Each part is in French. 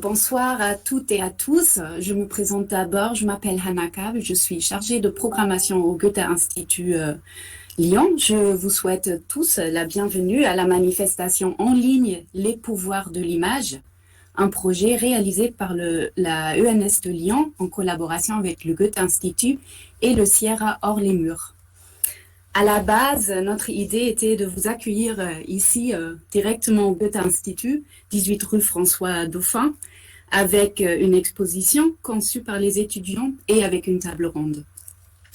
Bonsoir à toutes et à tous. Je me présente d'abord, je m'appelle Hannah Kab, je suis chargée de programmation au Goethe-Institut Lyon. Je vous souhaite tous la bienvenue à la manifestation en ligne Les pouvoirs de l'image, un projet réalisé par la ENS de Lyon en collaboration avec le Goethe-Institut et le Sierra hors les murs. À la base, notre idée était de vous accueillir ici directement au Goethe-Institut, 18 rue François Dauphin, avec une exposition conçue par les étudiants et avec une table ronde.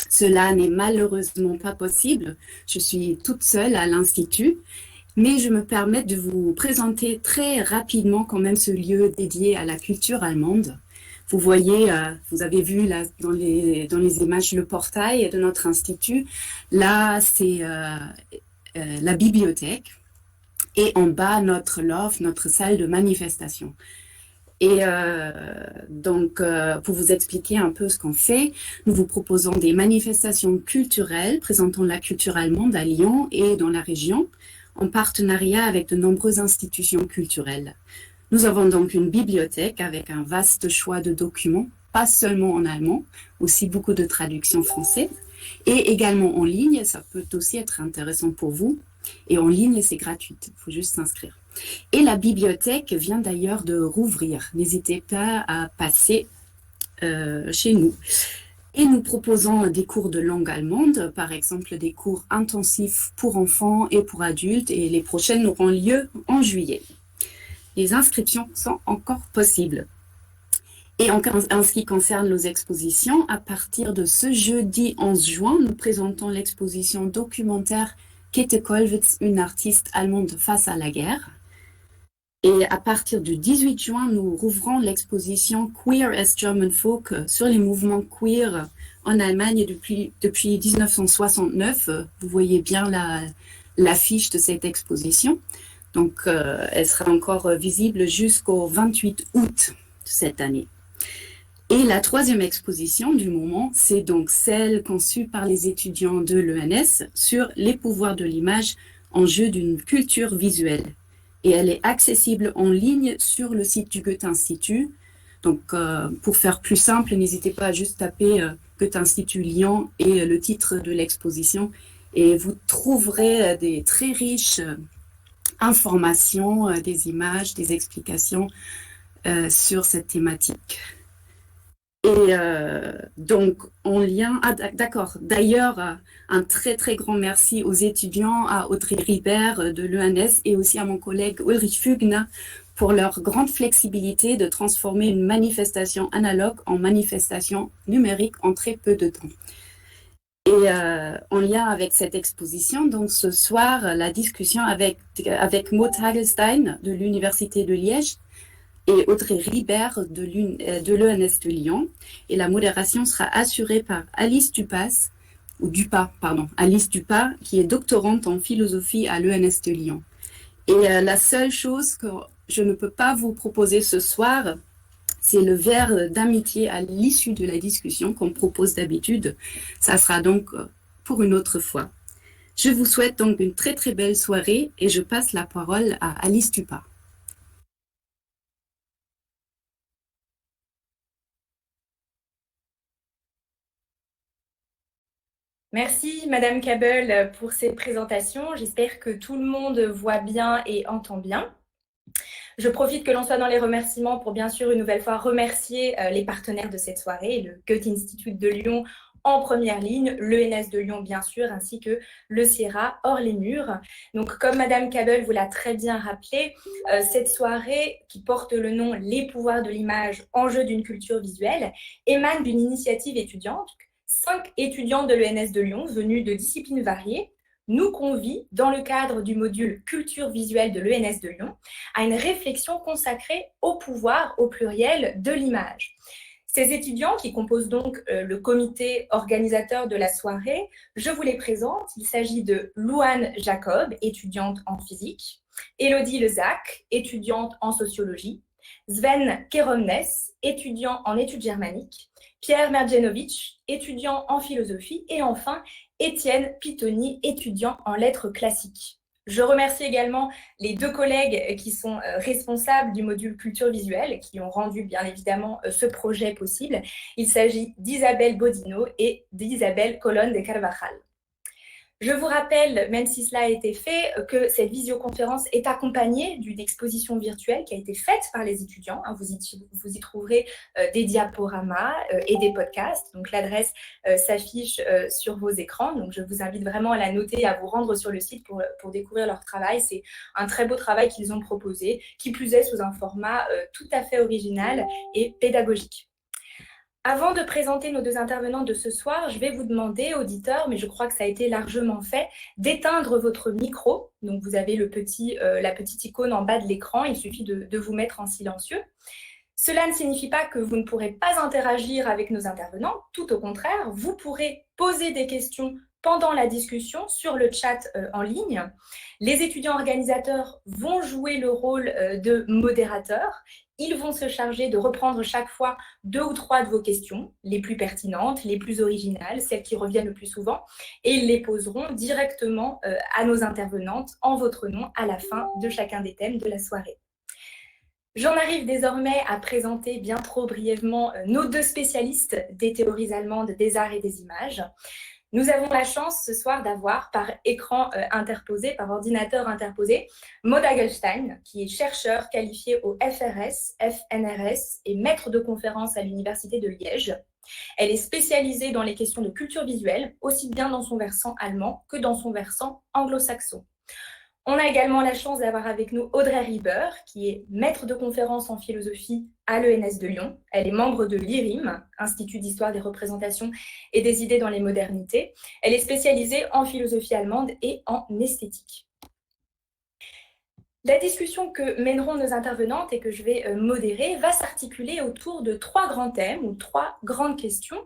Cela n'est malheureusement pas possible. Je suis toute seule à l'Institut, mais je me permets de vous présenter très rapidement quand même ce lieu dédié à la culture allemande. Vous voyez, vous avez vu là, dans les images le portail de notre institut. Là, c'est la bibliothèque. Et en bas, notre loft, notre salle de manifestation. Et donc, pour vous expliquer un peu ce qu'on fait, nous vous proposons des manifestations culturelles présentant la culture allemande à Lyon et dans la région, en partenariat avec de nombreuses institutions culturelles. Nous avons donc une bibliothèque avec un vaste choix de documents, pas seulement en allemand, aussi beaucoup de traductions françaises, et également en ligne, ça peut aussi être intéressant pour vous. Et en ligne, c'est gratuit, il faut juste s'inscrire. Et la bibliothèque vient d'ailleurs de rouvrir. N'hésitez pas à passer chez nous. Et nous proposons des cours de langue allemande, par exemple des cours intensifs pour enfants et pour adultes, et les prochaines auront lieu en juillet. Les inscriptions sont encore possibles. Et en ce qui concerne nos expositions, à partir de ce jeudi 11 juin, nous présentons l'exposition documentaire Käthe Kollwitz, une artiste allemande face à la guerre. Et à partir du 18 juin, nous rouvrons l'exposition Queer as German Folk sur les mouvements queer en Allemagne depuis 1969. Vous voyez bien l'affiche de cette exposition. Donc, elle sera encore visible jusqu'au 28 août de cette année. Et la troisième exposition du moment, c'est donc celle conçue par les étudiants de l'ENS sur les pouvoirs de l'image en jeu d'une culture visuelle. Et elle est accessible en ligne sur le site du Goethe-Institut. Donc, pour faire plus simple, n'hésitez pas à juste taper Goethe-Institut Lyon et le titre de l'exposition. Et vous trouverez des très riches informations, des images, des explications sur cette thématique. Et donc, en lien... Ah, d'accord. D'ailleurs, un très, très grand merci aux étudiants, à Audrey Ribert de l'ENS et aussi à mon collègue Ulrich Fügner pour leur grande flexibilité de transformer une manifestation analogue en manifestation numérique en très peu de temps. Et en lien avec cette exposition, donc ce soir, la discussion avec Maud Hagelstein de l'Université de Liège et Audrey Ribert de l'ENS de Lyon. Et la modération sera assurée par Alice Dupas, Alice Dupas, qui est doctorante en philosophie à l'ENS de Lyon. Et la seule chose que je ne peux pas vous proposer ce soir, c'est le verre d'amitié à l'issue de la discussion qu'on propose d'habitude. Ça sera donc pour une autre fois. Je vous souhaite donc une très très belle soirée et je passe la parole à Alice Dupas. Merci Madame Kabel pour ces présentations. J'espère que tout le monde voit bien et entend bien. Je profite que l'on soit dans les remerciements pour bien sûr une nouvelle fois remercier les partenaires de cette soirée, le Goethe-Institut de Lyon en première ligne, l'ENS de Lyon bien sûr, ainsi que le Sierra hors les murs. Donc comme Madame Kabel vous l'a très bien rappelé, cette soirée qui porte le nom Les pouvoirs de l'image, enjeu d'une culture visuelle, émane d'une initiative étudiante. 5 étudiants de l'ENS de Lyon venus de disciplines variées nous convient, dans le cadre du module culture visuelle de l'ENS de Lyon, à une réflexion consacrée au pouvoir, au pluriel, de l'image. Ces étudiants, qui composent donc le comité organisateur de la soirée, je vous les présente. Il s'agit de Louane Jacob, étudiante en physique, Élodie Lezac, étudiante en sociologie, Sven Keromnes, étudiant en études germaniques, Pierre Merjenovic, étudiant en philosophie, et enfin Étienne Pitoni, étudiant en lettres classiques. Je remercie également les 2 collègues qui sont responsables du module culture visuelle, qui ont rendu bien évidemment ce projet possible. Il s'agit d'Isabelle Bodino et d'Isabelle Colonne de Carvajal. Je vous rappelle, même si cela a été fait, que cette visioconférence est accompagnée d'une exposition virtuelle qui a été faite par les étudiants. Vous y trouverez des diaporamas et des podcasts. Donc l'adresse s'affiche sur vos écrans. Donc je vous invite vraiment à la noter et à vous rendre sur le site pour découvrir leur travail. C'est un très beau travail qu'ils ont proposé, qui plus est sous un format tout à fait original et pédagogique. Avant de présenter nos 2 intervenants de ce soir, je vais vous demander, auditeurs, mais je crois que ça a été largement fait, d'éteindre votre micro. Donc, vous avez la petite icône en bas de l'écran. Il suffit de vous mettre en silencieux. Cela ne signifie pas que vous ne pourrez pas interagir avec nos intervenants. Tout au contraire, vous pourrez poser des questions pendant la discussion sur le chat en ligne. Les étudiants organisateurs vont jouer le rôle de modérateurs. Ils vont se charger de reprendre chaque fois 2 ou 3 de vos questions, les plus pertinentes, les plus originales, celles qui reviennent le plus souvent, et ils les poseront directement à nos intervenantes en votre nom à la fin de chacun des thèmes de la soirée. J'en arrive désormais à présenter bien trop brièvement nos 2 spécialistes des théories allemandes des arts et des images. Nous avons la chance ce soir d'avoir par écran interposé, par ordinateur interposé, Maud Hagelstein, qui est chercheur qualifié au FRS, FNRS et maître de conférence à l'Université de Liège. Elle est spécialisée dans les questions de culture visuelle, aussi bien dans son versant allemand que dans son versant anglo-saxon. On a également la chance d'avoir avec nous Audrey Rieber, qui est maître de conférence en philosophie à l'ENS de Lyon. Elle est membre de l'IRIM, Institut d'histoire des représentations et des idées dans les modernités. Elle est spécialisée en philosophie allemande et en esthétique. La discussion que mèneront nos intervenantes et que je vais modérer va s'articuler autour de 3 grands thèmes ou 3 grandes questions.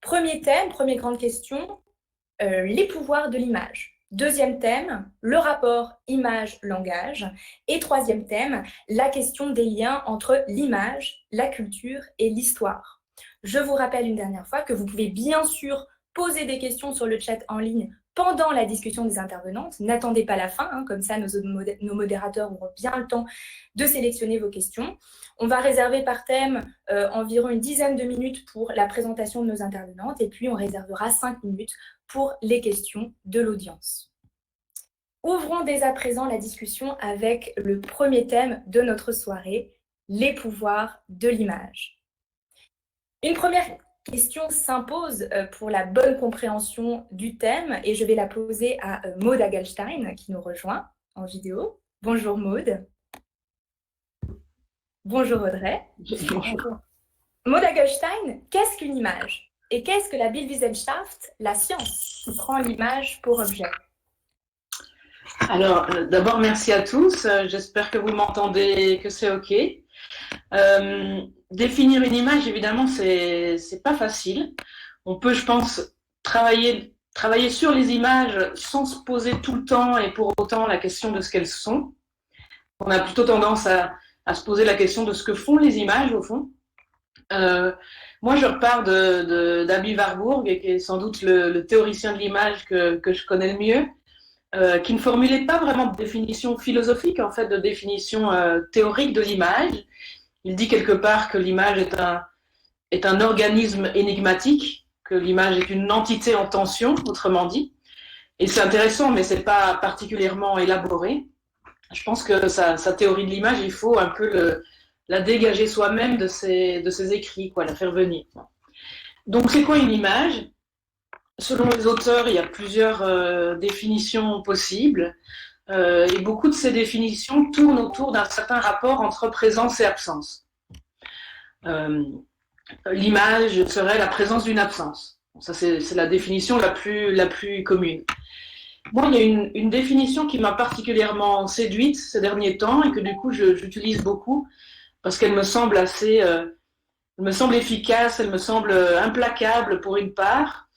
Premier thème, première grande question, les pouvoirs de l'image. Deuxième thème, le rapport image-langage. Et troisième thème, la question des liens entre l'image, la culture et l'histoire. Je vous rappelle une dernière fois que vous pouvez bien sûr poser des questions sur le chat en ligne pendant la discussion des intervenantes. N'attendez pas la fin, comme ça nos modérateurs auront bien le temps de sélectionner vos questions. On va réserver par thème environ une dizaine de minutes pour la présentation de nos intervenantes et puis on réservera 5 minutes pour les questions de l'audience. Ouvrons dès à présent la discussion avec le premier thème de notre soirée, les pouvoirs de l'image. Une première question s'impose pour la bonne compréhension du thème et je vais la poser à Maud Hagelstein qui nous rejoint en vidéo. Bonjour Maud. Bonjour Audrey. Bonjour. Maud Hagelstein, qu'est-ce qu'une image? Et qu'est-ce que la Bildwissenschaft, la science, qui prend l'image pour objet? Alors, d'abord, merci à tous. J'espère que vous m'entendez, que c'est OK. Définir une image, évidemment, c'est pas facile. On peut, je pense, travailler sur les images sans se poser tout le temps et pour autant la question de ce qu'elles sont. On a plutôt tendance à se poser la question de ce que font les images, au fond. Moi, je repars d'Abi Warburg, qui est sans doute le théoricien de l'image que je connais le mieux, qui ne formulait pas vraiment de définition philosophique, en fait, de définition théorique de l'image. Il dit quelque part que l'image est un organisme énigmatique, que l'image est une entité en tension, autrement dit. Et c'est intéressant, mais c'est pas particulièrement élaboré. Je pense que sa théorie de l'image, il faut un peu la dégager soi-même de ses écrits, la faire venir. Donc, c'est quoi une image? Selon les auteurs, il y a plusieurs définitions possibles. Et beaucoup de ces définitions tournent autour d'un certain rapport entre présence et absence. L'image serait la présence d'une absence. Ça, c'est la définition la plus commune. Moi, il y a une définition qui m'a particulièrement séduite ces derniers temps et que du coup, j'utilise beaucoup parce qu'elle me semble elle me semble efficace, elle me semble implacable pour une part.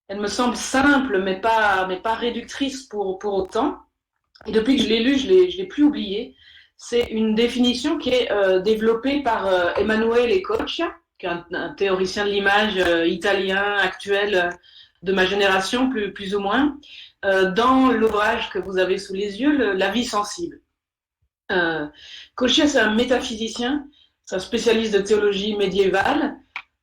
Elle me semble simple, mais pas réductrice pour autant. Et depuis que je l'ai lu, je l'ai plus oublié. C'est une définition qui est développée par Emanuele Coccia, qui est un théoricien de l'image italien actuel de ma génération, plus ou moins, dans l'ouvrage que vous avez sous les yeux, La vie sensible. Kocher, c'est un métaphysicien, c'est un spécialiste de théologie médiévale.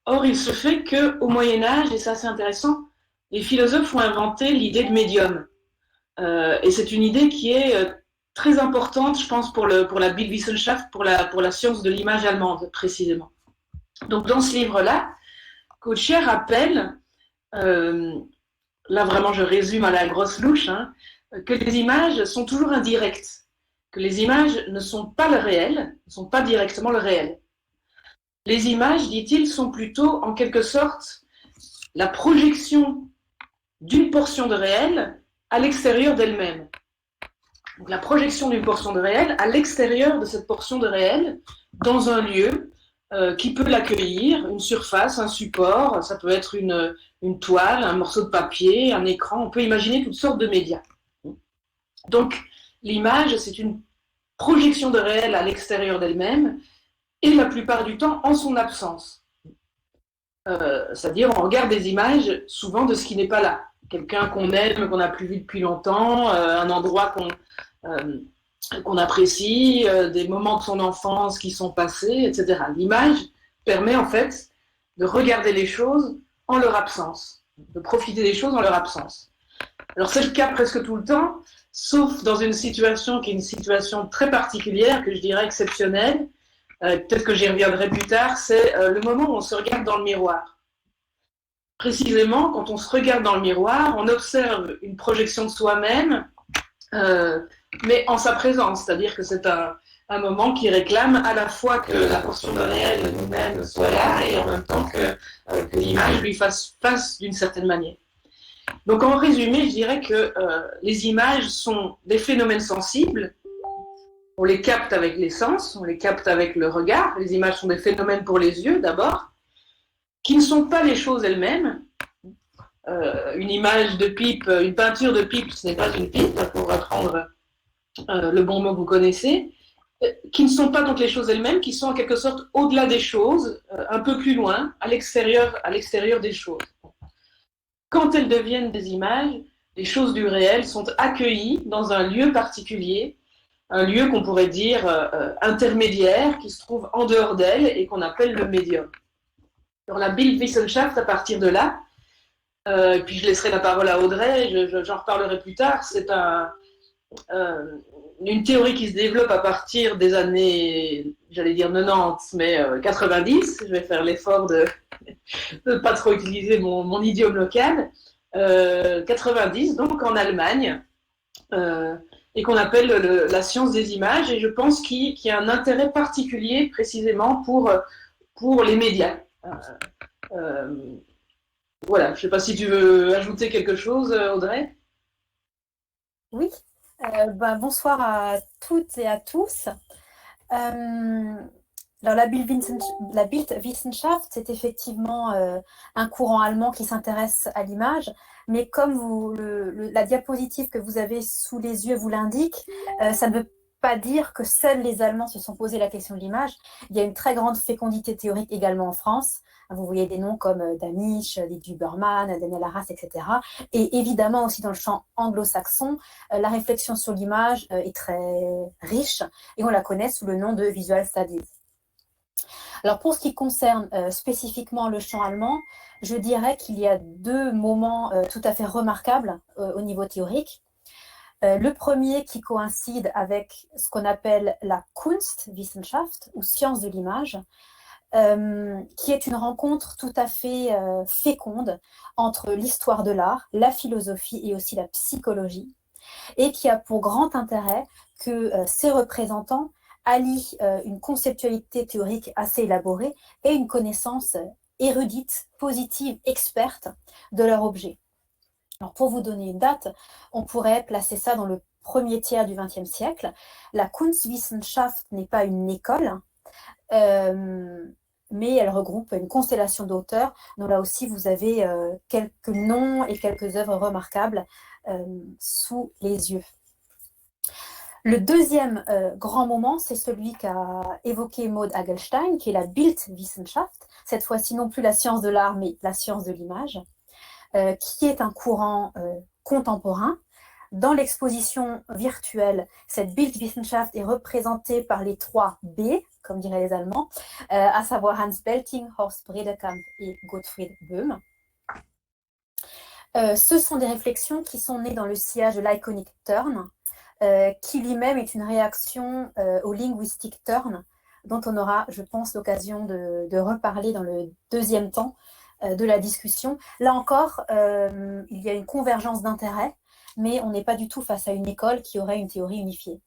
Or, il se fait qu'au Moyen-Âge, et ça c'est intéressant, les philosophes ont inventé l'idée de médium. Et c'est une idée qui est très importante, je pense, pour la Bildwissenschaft, pour la science de l'image allemande, précisément. Donc, dans ce livre-là, Kocher rappelle, là vraiment je résume à la grosse louche, que les images sont toujours indirectes, que les images ne sont pas le réel, ne sont pas directement le réel. Les images, dit-il, sont plutôt en quelque sorte la projection d'une portion de réel à l'extérieur d'elle-même. Donc la projection d'une portion de réel à l'extérieur de cette portion de réel dans un lieu qui peut l'accueillir, une surface, un support, ça peut être une toile, un morceau de papier, un écran, on peut imaginer toutes sortes de médias. Donc l'image, c'est une projection de réel à l'extérieur d'elle-même et la plupart du temps en son absence. C'est-à-dire on regarde des images souvent de ce qui n'est pas là. Quelqu'un qu'on aime, qu'on n'a plus vu depuis longtemps, un endroit qu'on apprécie, des moments de son enfance qui sont passés, etc. L'image permet en fait de regarder les choses en leur absence, de profiter des choses en leur absence. Alors c'est le cas presque tout le temps, sauf dans une situation qui est une situation très particulière, que je dirais exceptionnelle, peut-être que j'y reviendrai plus tard, c'est le moment où on se regarde dans le miroir. Précisément, quand on se regarde dans le miroir, on observe une projection de soi-même, mais en sa présence, c'est-à-dire que c'est un moment qui réclame à la fois que la portion de réel nous-mêmes soit là et en même temps que l'image lui fasse face d'une certaine manière. Donc en résumé, je dirais que les images sont des phénomènes sensibles, on les capte avec les sens, on les capte avec le regard, les images sont des phénomènes pour les yeux d'abord, qui ne sont pas les choses elles-mêmes. Une image de pipe, une peinture de pipe, ce n'est pas une pipe, pour reprendre le bon mot que vous connaissez, qui ne sont pas donc les choses elles-mêmes, qui sont en quelque sorte au-delà des choses, un peu plus loin, à l'extérieur des choses. Quand elles deviennent des images, les choses du réel sont accueillies dans un lieu particulier, un lieu qu'on pourrait dire intermédiaire, qui se trouve en dehors d'elle et qu'on appelle le médium. Alors la Bildwissenschaft, à partir de là, puis je laisserai la parole à Audrey, j'en reparlerai plus tard, c'est une théorie qui se développe à partir des années, j'allais dire 90, mais 90, je vais faire l'effort de ne pas trop utiliser mon idiome local, 90, donc en Allemagne, et qu'on appelle la science des images, et je pense qu'il y a un intérêt particulier précisément pour les médias. Voilà, je ne sais pas si tu veux ajouter quelque chose, Audrey. Oui, bonsoir à toutes et à tous. Alors la Bildwissenschaft, c'est effectivement un courant allemand qui s'intéresse à l'image, mais comme la diapositive que vous avez sous les yeux vous l'indique, ça ne veut pas dire que seuls les Allemands se sont posé la question de l'image. Il y a une très grande fécondité théorique également en France. Vous voyez des noms comme Danisch, Lydie Berman, Daniel Arras, etc. Et évidemment aussi dans le champ anglo-saxon, la réflexion sur l'image est très riche et on la connaît sous le nom de Visual Studies. Alors pour ce qui concerne spécifiquement le champ allemand, je dirais qu'il y a deux moments tout à fait remarquables au niveau théorique. Le premier qui coïncide avec ce qu'on appelle la Kunstwissenschaft ou science de l'image, qui est une rencontre tout à fait féconde entre l'histoire de l'art, la philosophie et aussi la psychologie, et qui a pour grand intérêt que ces représentants allient une conceptualité théorique assez élaborée et une connaissance érudite, positive, experte de leur objet. Alors pour vous donner une date, on pourrait placer ça dans le premier tiers du XXe siècle. La Kunstwissenschaft n'est pas une école, mais elle regroupe une constellation d'auteurs, dont là aussi vous avez quelques noms et quelques œuvres remarquables sous les yeux. Le deuxième grand moment, c'est celui qu'a évoqué Maud Hagelstein, qui est la Bildwissenschaft, cette fois-ci non plus la science de l'art, mais la science de l'image. qui est un courant contemporain. Dans l'exposition virtuelle, cette Bildwissenschaft est représentée par les 3 B, comme diraient les Allemands, à savoir Hans Belting, Horst Bredekamp et Gottfried Böhm. Ce sont des réflexions qui sont nées dans le sillage de l'Iconic Turn, qui lui-même est une réaction au linguistic turn, dont on aura, je pense, l'occasion de reparler dans le deuxième temps de la discussion. Là encore, il y a une convergence d'intérêts, mais on n'est pas du tout face à une école qui aurait une théorie unifiée.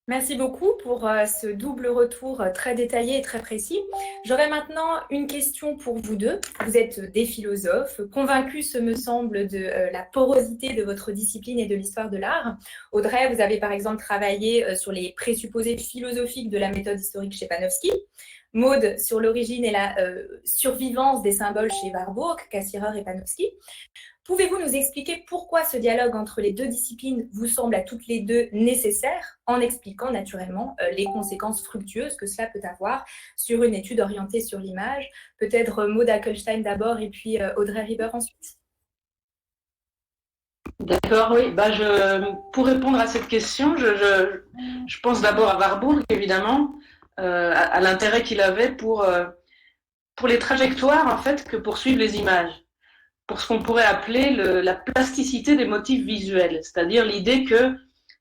Merci beaucoup pour ce double retour très détaillé et très précis. J'aurais maintenant une question pour vous deux. Vous êtes des philosophes, convaincus, ce me semble, de la porosité de votre discipline et de l'histoire de l'art. Audrey, vous avez par exemple travaillé sur les présupposés philosophiques de la méthode historique chez Panofsky. Maud, sur l'origine et la survivance des symboles chez Warburg, Cassirer et Panofsky. Pouvez-vous nous expliquer pourquoi ce dialogue entre les deux disciplines vous semble à toutes les deux nécessaire, en expliquant naturellement les conséquences fructueuses que cela peut avoir sur une étude orientée sur l'image? Peut-être Maud Hackelstein d'abord et puis Audrey Rieber ensuite. D'accord, oui. Pour répondre à cette question, je pense d'abord à Warburg, évidemment, à l'intérêt qu'il avait pour les trajectoires en fait que poursuivent les images, pour ce qu'on pourrait appeler la plasticité des motifs visuels, c'est-à-dire l'idée que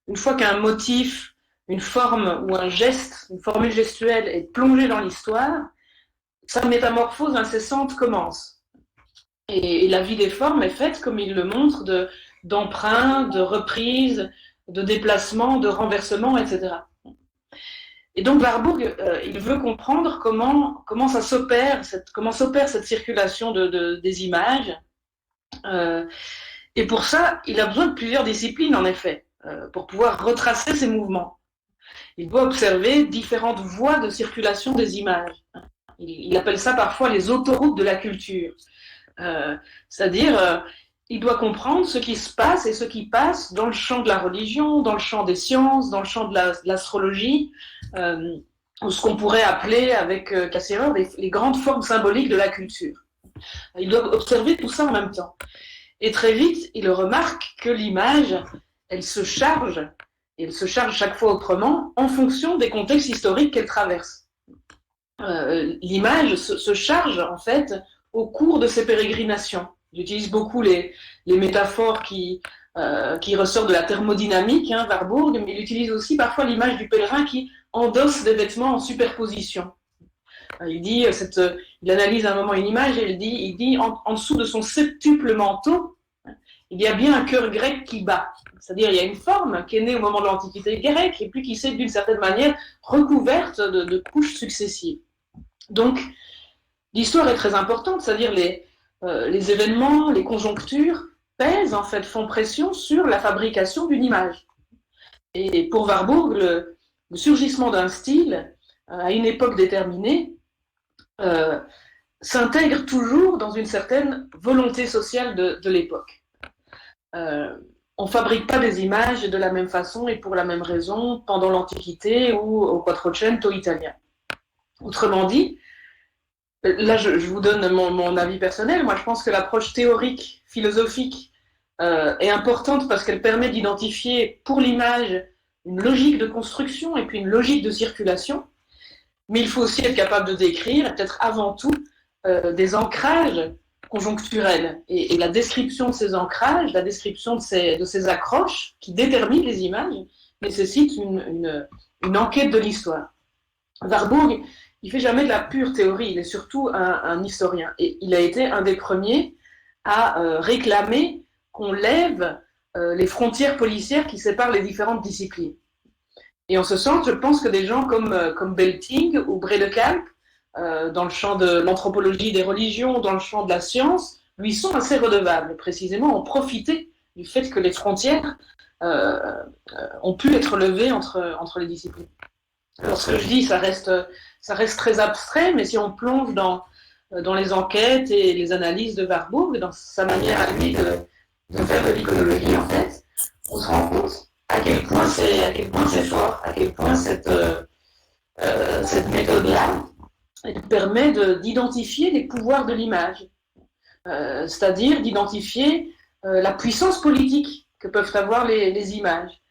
une fois qu'un motif, une forme ou un geste, une formule gestuelle est plongée dans l'histoire, sa métamorphose incessante commence. Et la vie des formes est faite, comme il le montre, d'emprunts, de reprises, de déplacements, de renversements, etc. Et donc Warburg, il veut comprendre comment ça s'opère, comment s'opère cette circulation des images. Et pour ça, il a besoin de plusieurs disciplines, en effet, pour pouvoir retracer ces mouvements. Il doit observer différentes voies de circulation des images. Il appelle ça parfois les autoroutes de la culture. C'est-à-dire, il doit comprendre ce qui se passe et ce qui passe dans le champ de la religion, dans le champ des sciences, dans le champ de l'astrologie, ou ce qu'on pourrait appeler avec Cassirer les grandes formes symboliques de la culture. Il doit observer tout ça en même temps. Et très vite, il remarque que l'image, elle se charge, et elle se charge chaque fois autrement, en fonction des contextes historiques qu'elle traverse. L'image se charge, en fait, au cours de ses pérégrinations. J'utilise beaucoup les métaphores qui ressortent de la thermodynamique, Warburg, mais il utilise aussi parfois l'image du pèlerin qui endosse des vêtements en superposition. Il analyse à un moment une image et il dit en dessous de son septuple manteau, il y a bien un cœur grec qui bat. C'est-à-dire il y a une forme qui est née au moment de l'Antiquité grecque et puis qui s'est d'une certaine manière recouverte de couches successives. Donc l'histoire est très importante, c'est-à-dire les événements, les conjonctures pèsent en fait, font pression sur la fabrication d'une image. Et pour Warburg, le surgissement d'un style à une époque déterminée s'intègre toujours dans une certaine volonté sociale de l'époque. On ne fabrique pas des images de la même façon et pour la même raison pendant l'Antiquité ou au Quattrocento italien. Autrement dit, là je vous donne mon avis personnel, moi je pense que l'approche théorique, philosophique est importante parce qu'elle permet d'identifier pour l'image une logique de construction et puis une logique de circulation. Mais il faut aussi être capable de décrire, peut-être avant tout, des ancrages conjoncturels. Et la description de ces ancrages, la description de ces accroches qui déterminent les images, nécessite une enquête de l'histoire. Warburg, il ne fait jamais de la pure théorie, il est surtout un historien. Et il a été un des premiers à réclamer qu'on lève les frontières policières qui séparent les différentes disciplines. Et en ce sens, je pense que des gens comme Belting ou Bredekamp, dans le champ de l'anthropologie des religions, dans le champ de la science, lui sont assez redevables. Précisément, ont profité du fait que les frontières ont pu être levées entre les disciplines. Alors ce que je dis, ça reste très abstrait, mais si on plonge dans les enquêtes et les analyses de Warburg, dans sa manière à lui de faire de l'iconologie, en fait, on se rend compte à quel point c'est fort, à quel point cette méthode-là elle permet d'identifier les pouvoirs de l'image, c'est-à-dire d'identifier la puissance politique que peuvent avoir les images,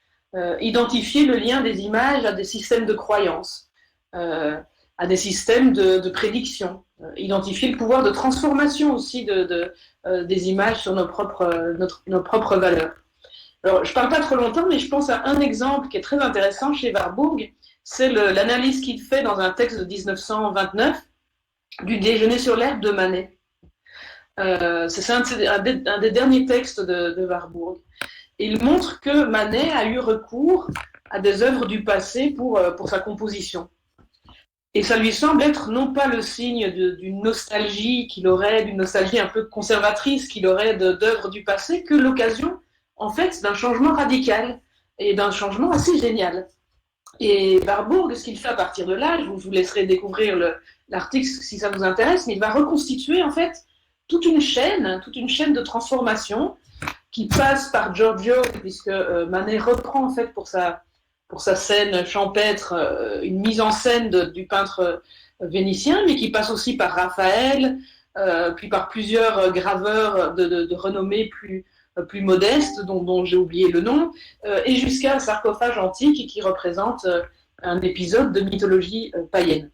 identifier le lien des images à des systèmes de croyances, à des systèmes de prédiction, identifier le pouvoir de transformation aussi des images sur nos propres valeurs. Alors, je ne parle pas trop longtemps, mais je pense à un exemple qui est très intéressant chez Warburg, c'est l'analyse qu'il fait dans un texte de 1929 du déjeuner sur l'herbe de Manet. C'est un des derniers textes de Warburg. Il montre que Manet a eu recours à des œuvres du passé pour sa composition. Et ça lui semble être non pas le signe d'une nostalgie qu'il aurait, d'une nostalgie un peu conservatrice qu'il aurait d'œuvres du passé, que l'occasion, en fait, d'un changement radical et d'un changement assez génial. Et Warburg, ce qu'il fait à partir de là, je vous laisserai découvrir l'article si ça vous intéresse, mais il va reconstituer en fait toute une chaîne de transformation qui passe par Giorgio, puisque Manet reprend en fait pour sa scène champêtre une mise en scène du peintre vénitien, mais qui passe aussi par Raphaël, puis par plusieurs graveurs de renommée plus modeste, dont j'ai oublié le nom, et jusqu'à un sarcophage antique qui représente un épisode de mythologie païenne.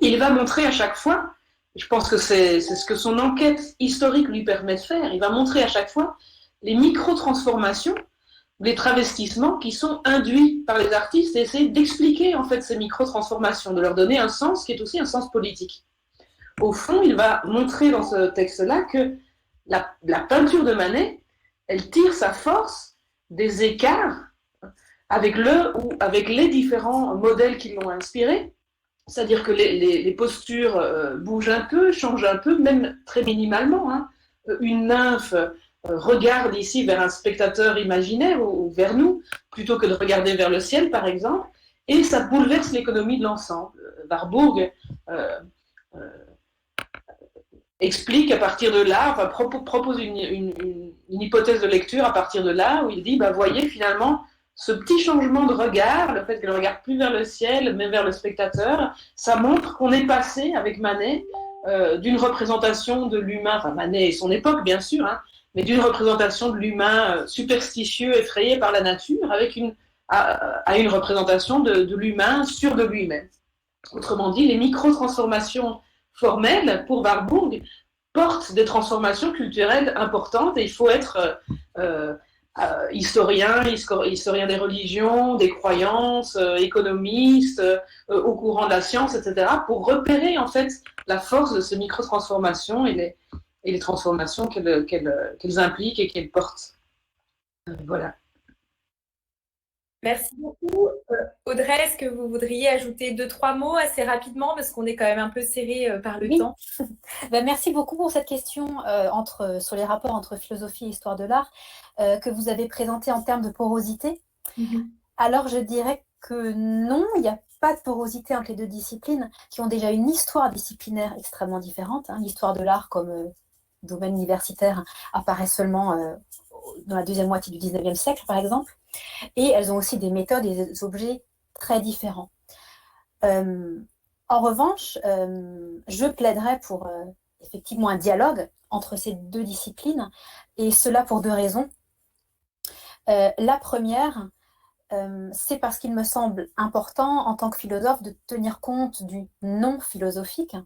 Il va montrer à chaque fois, je pense que c'est ce que son enquête historique lui permet de faire, il va montrer à chaque fois les micro-transformations, les travestissements qui sont induits par les artistes et essayer d'expliquer en fait ces micro-transformations, de leur donner un sens qui est aussi un sens politique. Au fond, il va montrer dans ce texte-là que la peinture de Manet, elle tire sa force des écarts avec les différents modèles qui l'ont inspiré. C'est-à-dire que les postures bougent un peu, changent un peu, même très minimalement. Hein. Une nymphe regarde ici vers un spectateur imaginaire ou vers nous, plutôt que de regarder vers le ciel, par exemple, et ça bouleverse l'économie de l'ensemble. Warburg explique à partir de là, enfin, propose une hypothèse de lecture à partir de là, où il dit, voyez, finalement, ce petit changement de regard, le fait qu'elle ne regarde plus vers le ciel, mais vers le spectateur, ça montre qu'on est passé, avec Manet, d'une représentation de l'humain, enfin Manet et son époque, bien sûr, hein, mais d'une représentation de l'humain superstitieux, effrayé par la nature, à une représentation de l'humain sûr de lui-même. Autrement dit, les micro-transformations formelles, pour Warburg, portent des transformations culturelles importantes, et il faut être historien des religions, des croyances, économiste, au courant de la science, etc., pour repérer en fait la force de ces micro-transformations et les transformations qu'elles impliquent et qu'elles portent. Voilà. Merci beaucoup. Audrey, est-ce que vous voudriez ajouter 2-3 mots assez rapidement, parce qu'on est quand même un peu serré par le temps. Merci beaucoup pour cette question sur les rapports entre philosophie et histoire de l'art que vous avez présenté en termes de porosité. Alors, je dirais que non, il n'y a pas de porosité entre les deux disciplines qui ont déjà une histoire disciplinaire extrêmement différente. Hein. L'histoire de l'art comme domaine universitaire apparaît seulement dans la deuxième moitié du 19e siècle, par exemple. Et elles ont aussi des méthodes et des objets très différents. En revanche, je plaiderais pour effectivement un dialogue entre ces deux disciplines, et cela pour 2 raisons. La première, c'est parce qu'il me semble important en tant que philosophe de tenir compte du non philosophique,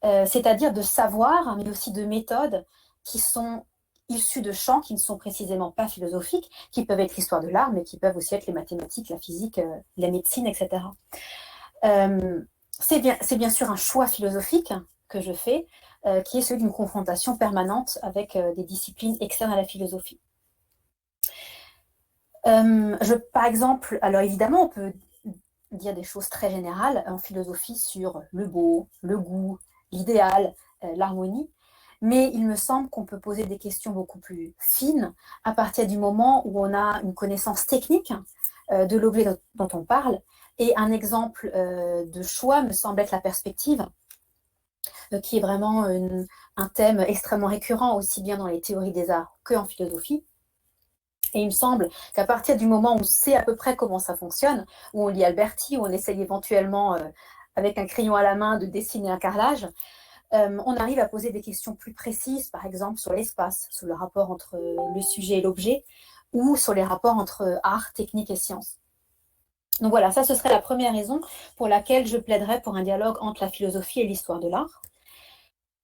c'est-à-dire de savoir, mais aussi de méthodes qui sont issus de champs qui ne sont précisément pas philosophiques, qui peuvent être l'histoire de l'art, mais qui peuvent aussi être les mathématiques, la physique, la médecine, etc. C'est bien sûr un choix philosophique que je fais, qui est celui d'une confrontation permanente avec des disciplines externes à la philosophie. Par exemple, alors évidemment, on peut dire des choses très générales en philosophie sur le beau, le goût, l'idéal, l'harmonie. Mais il me semble qu'on peut poser des questions beaucoup plus fines à partir du moment où on a une connaissance technique de l'objet dont on parle. Et un exemple de choix me semble être la perspective, qui est vraiment un thème extrêmement récurrent aussi bien dans les théories des arts qu'en philosophie. Et il me semble qu'à partir du moment où on sait à peu près comment ça fonctionne, où on lit Alberti, où on essaye éventuellement avec un crayon à la main, de dessiner un carrelage, on arrive à poser des questions plus précises, par exemple sur l'espace, sur le rapport entre le sujet et l'objet, ou sur les rapports entre art, technique et science. Donc voilà, ça ce serait la première raison pour laquelle je plaiderais pour un dialogue entre la philosophie et l'histoire de l'art.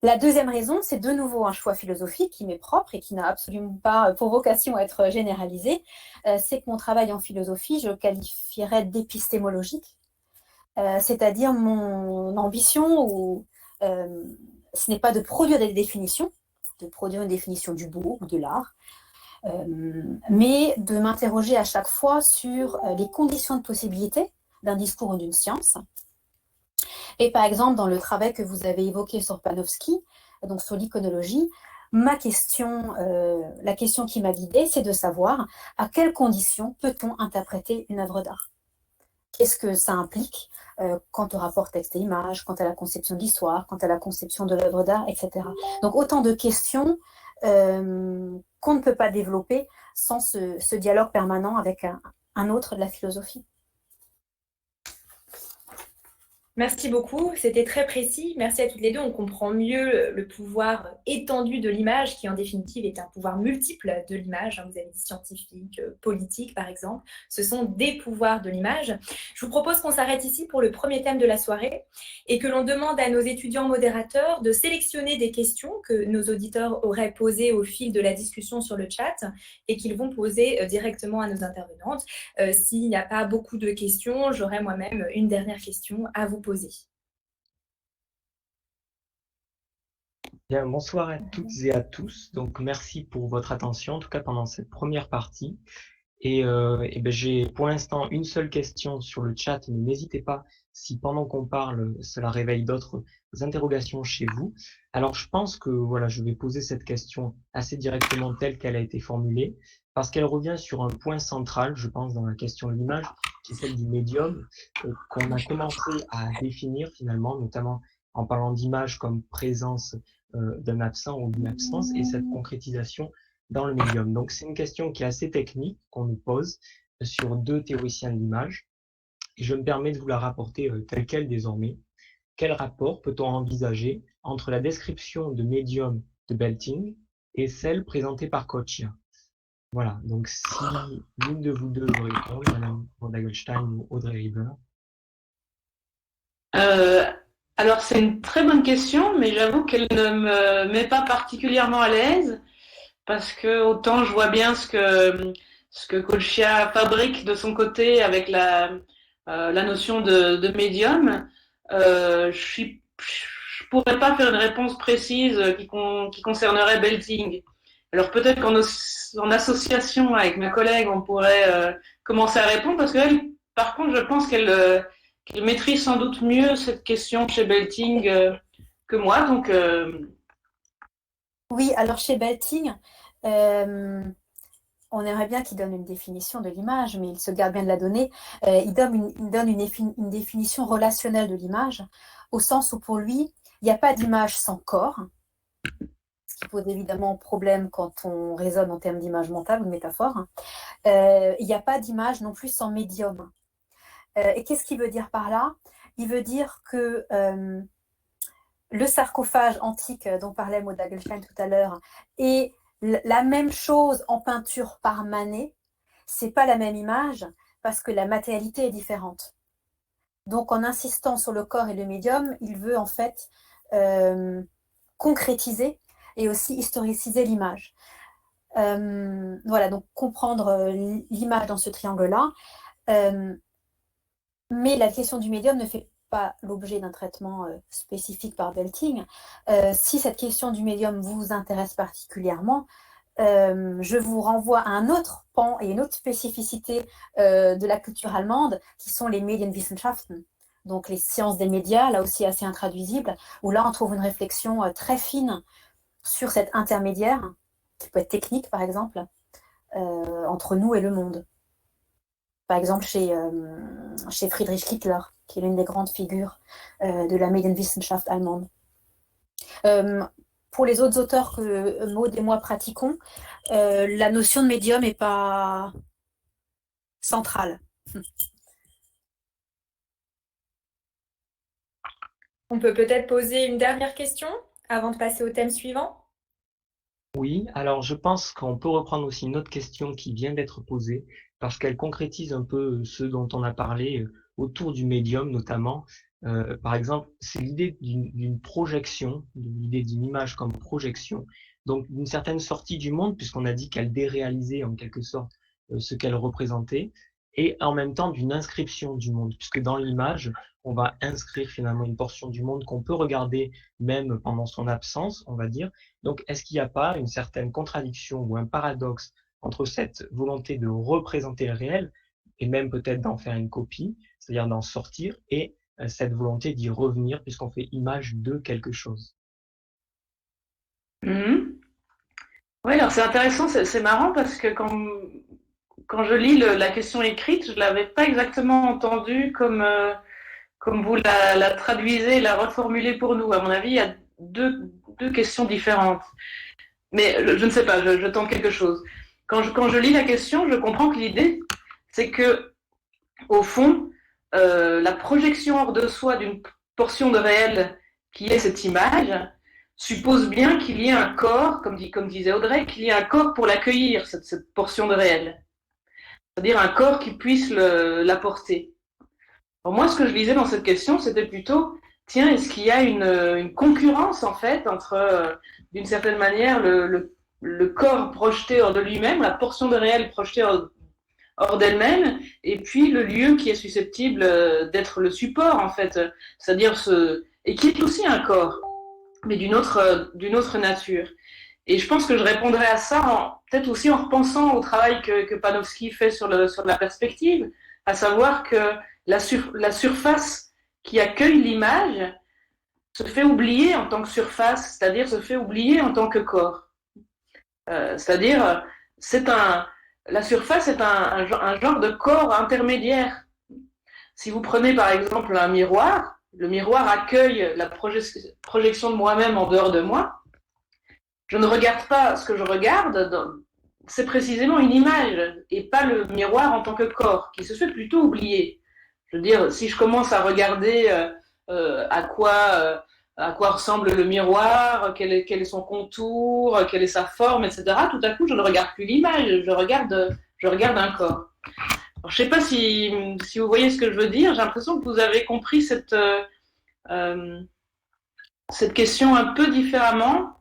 La deuxième raison, c'est de nouveau un choix philosophique qui m'est propre et qui n'a absolument pas pour vocation à être généralisé. C'est que mon travail en philosophie, je le qualifierais d'épistémologique, c'est-à-dire mon ambition, ce n'est pas de produire des définitions, de produire une définition du beau ou de l'art, mais de m'interroger à chaque fois sur les conditions de possibilité d'un discours ou d'une science. Et par exemple, dans le travail que vous avez évoqué sur Panofsky, donc sur l'iconologie, la question qui m'a guidée, c'est de savoir à quelles conditions peut-on interpréter une œuvre d'art. Qu'est-ce que ça implique quant au rapport texte et image, quant à la conception de l'histoire, quant à la conception de l'œuvre d'art, etc. Donc autant de questions qu'on ne peut pas développer sans ce dialogue permanent avec un autre de la philosophie. Merci beaucoup, c'était très précis. Merci à toutes les deux. On comprend mieux le pouvoir étendu de l'image, qui en définitive est un pouvoir multiple de l'image. Vous avez dit scientifique, politique par exemple. Ce sont des pouvoirs de l'image. Je vous propose qu'on s'arrête ici pour le premier thème de la soirée et que l'on demande à nos étudiants modérateurs de sélectionner des questions que nos auditeurs auraient posées au fil de la discussion sur le chat et qu'ils vont poser directement à nos intervenantes. S'il n'y a pas beaucoup de questions, j'aurai moi-même une dernière question à vous poser. Bien, bonsoir à toutes et à tous. Donc, merci pour votre attention, en tout cas pendant cette première partie. Et ben, j'ai pour l'instant une seule question sur le chat, mais n'hésitez pas si pendant qu'on parle, cela réveille d'autres interrogations chez vous. Alors, je pense que voilà, je vais poser cette question assez directement telle qu'elle a été formulée, parce qu'elle revient sur un point central, je pense, dans la question de l'image, qui est celle du médium, qu'on a commencé à définir finalement, notamment en parlant d'image comme présence d'un absent ou d'une absence, et cette concrétisation dans le médium. Donc, c'est une question qui est assez technique qu'on nous pose sur deux théoriciens de l'image. Et je me permets de vous la rapporter telle qu'elle désormais. Quel rapport peut-on envisager entre la description de médium de Belting et celle présentée par Coccia? Voilà, donc si l'une de vous deux veut répondre, Madame Dagelstein ou Audrey Rieber. Alors, c'est une très bonne question, mais j'avoue qu'elle ne me met pas particulièrement à l'aise, parce que autant je vois bien ce que Coccia fabrique de son côté avec la notion de médium, je pourrais pas faire une réponse précise qui concernerait Belting. Alors peut-être qu'en association avec ma collègue, on pourrait commencer à répondre, parce qu'elle, par contre, je pense qu'elle maîtrise sans doute mieux cette question chez Belting que moi. Donc, Oui, alors chez Belting, on aimerait bien qu'il donne une définition de l'image, mais il se garde bien de la donner. Il donne une définition relationnelle de l'image, au sens où pour lui, il n'y a pas d'image sans corps, ce qui pose évidemment problème quand on raisonne en termes d'image mentale ou de métaphore. Il n'y a pas d'image non plus sans médium. Et qu'est-ce qu'il veut dire par là? Il veut dire que le sarcophage antique dont parlait Maud Dagelstein tout à l'heure est la même chose en peinture par Manet, c'est pas la même image parce que la matérialité est différente. Donc en insistant sur le corps et le médium, il veut en fait concrétiser et aussi historiciser l'image. Voilà, donc comprendre l'image dans ce triangle-là. Mais la question du médium ne fait pas l'objet d'un traitement spécifique par Belting. Si cette question du médium vous intéresse particulièrement, je vous renvoie à un autre pan et une autre spécificité de la culture allemande, qui sont les Medienwissenschaften, donc les sciences des médias, là aussi assez intraduisibles, où là on trouve une réflexion très fine sur cet intermédiaire, qui peut être technique par exemple, entre nous et le monde. Par exemple chez Friedrich Kittler, qui est l'une des grandes figures de la Medienwissenschaft allemande. Pour les autres auteurs que Maud et moi pratiquons, la notion de médium n'est pas centrale. On peut peut-être poser une dernière question avant de passer au thème suivant. Oui, alors je pense qu'on peut reprendre aussi une autre question qui vient d'être posée, parce qu'elle concrétise un peu ce dont on a parlé autour du médium notamment. Par exemple, c'est l'idée d'une projection, l'idée d'une image comme projection, donc d'une certaine sortie du monde, puisqu'on a dit qu'elle déréalisait en quelque sorte ce qu'elle représentait, et en même temps d'une inscription du monde, puisque dans l'image, on va inscrire finalement une portion du monde qu'on peut regarder même pendant son absence, on va dire. Donc, est-ce qu'il n'y a pas une certaine contradiction ou un paradoxe entre cette volonté de représenter le réel et même peut-être d'en faire une copie, c'est-à-dire d'en sortir, et cette volonté d'y revenir puisqu'on fait image de quelque chose? Mhm. Oui, alors c'est intéressant, c'est marrant parce que quand je lis la question écrite, je ne l'avais pas exactement entendue comme vous la traduisez, la reformulez pour nous. À mon avis, il y a deux questions différentes. Mais je ne sais pas, je tente quelque chose. Quand je lis la question, je comprends que l'idée, c'est que, au fond, la projection hors de soi d'une portion de réel qui est cette image suppose bien qu'il y ait un corps, comme disait Audrey, qu'il y ait un corps pour l'accueillir, cette portion de réel. C'est-à-dire un corps qui puisse la porter. Alors moi, ce que je lisais dans cette question, c'était plutôt, tiens, est-ce qu'il y a une concurrence, en fait, entre, d'une certaine manière, le corps projeté hors de lui-même, la portion de réel projetée hors d'elle-même, et puis le lieu qui est susceptible d'être le support, en fait, c'est-à-dire et qui est aussi un corps, mais d'une autre nature. Et je pense que je répondrai à ça peut-être aussi en repensant au travail que Panofsky fait sur la perspective, à savoir que la surface qui accueille l'image se fait oublier en tant que surface, c'est-à-dire se fait oublier en tant que corps. C'est-à-dire, c'est la surface est un genre de corps intermédiaire. Si vous prenez par exemple un miroir, le miroir accueille la projection de moi-même en dehors de moi. Je ne regarde pas ce que je regarde, c'est précisément une image et pas le miroir en tant que corps, qui se fait plutôt oublier. Je veux dire, si je commence à regarder à quoi ressemble le miroir, quel est son contour, quelle est sa forme, etc., tout à coup, je ne regarde plus l'image, je regarde un corps. Alors, je ne sais pas si vous voyez ce que je veux dire, j'ai l'impression que vous avez compris cette question un peu différemment,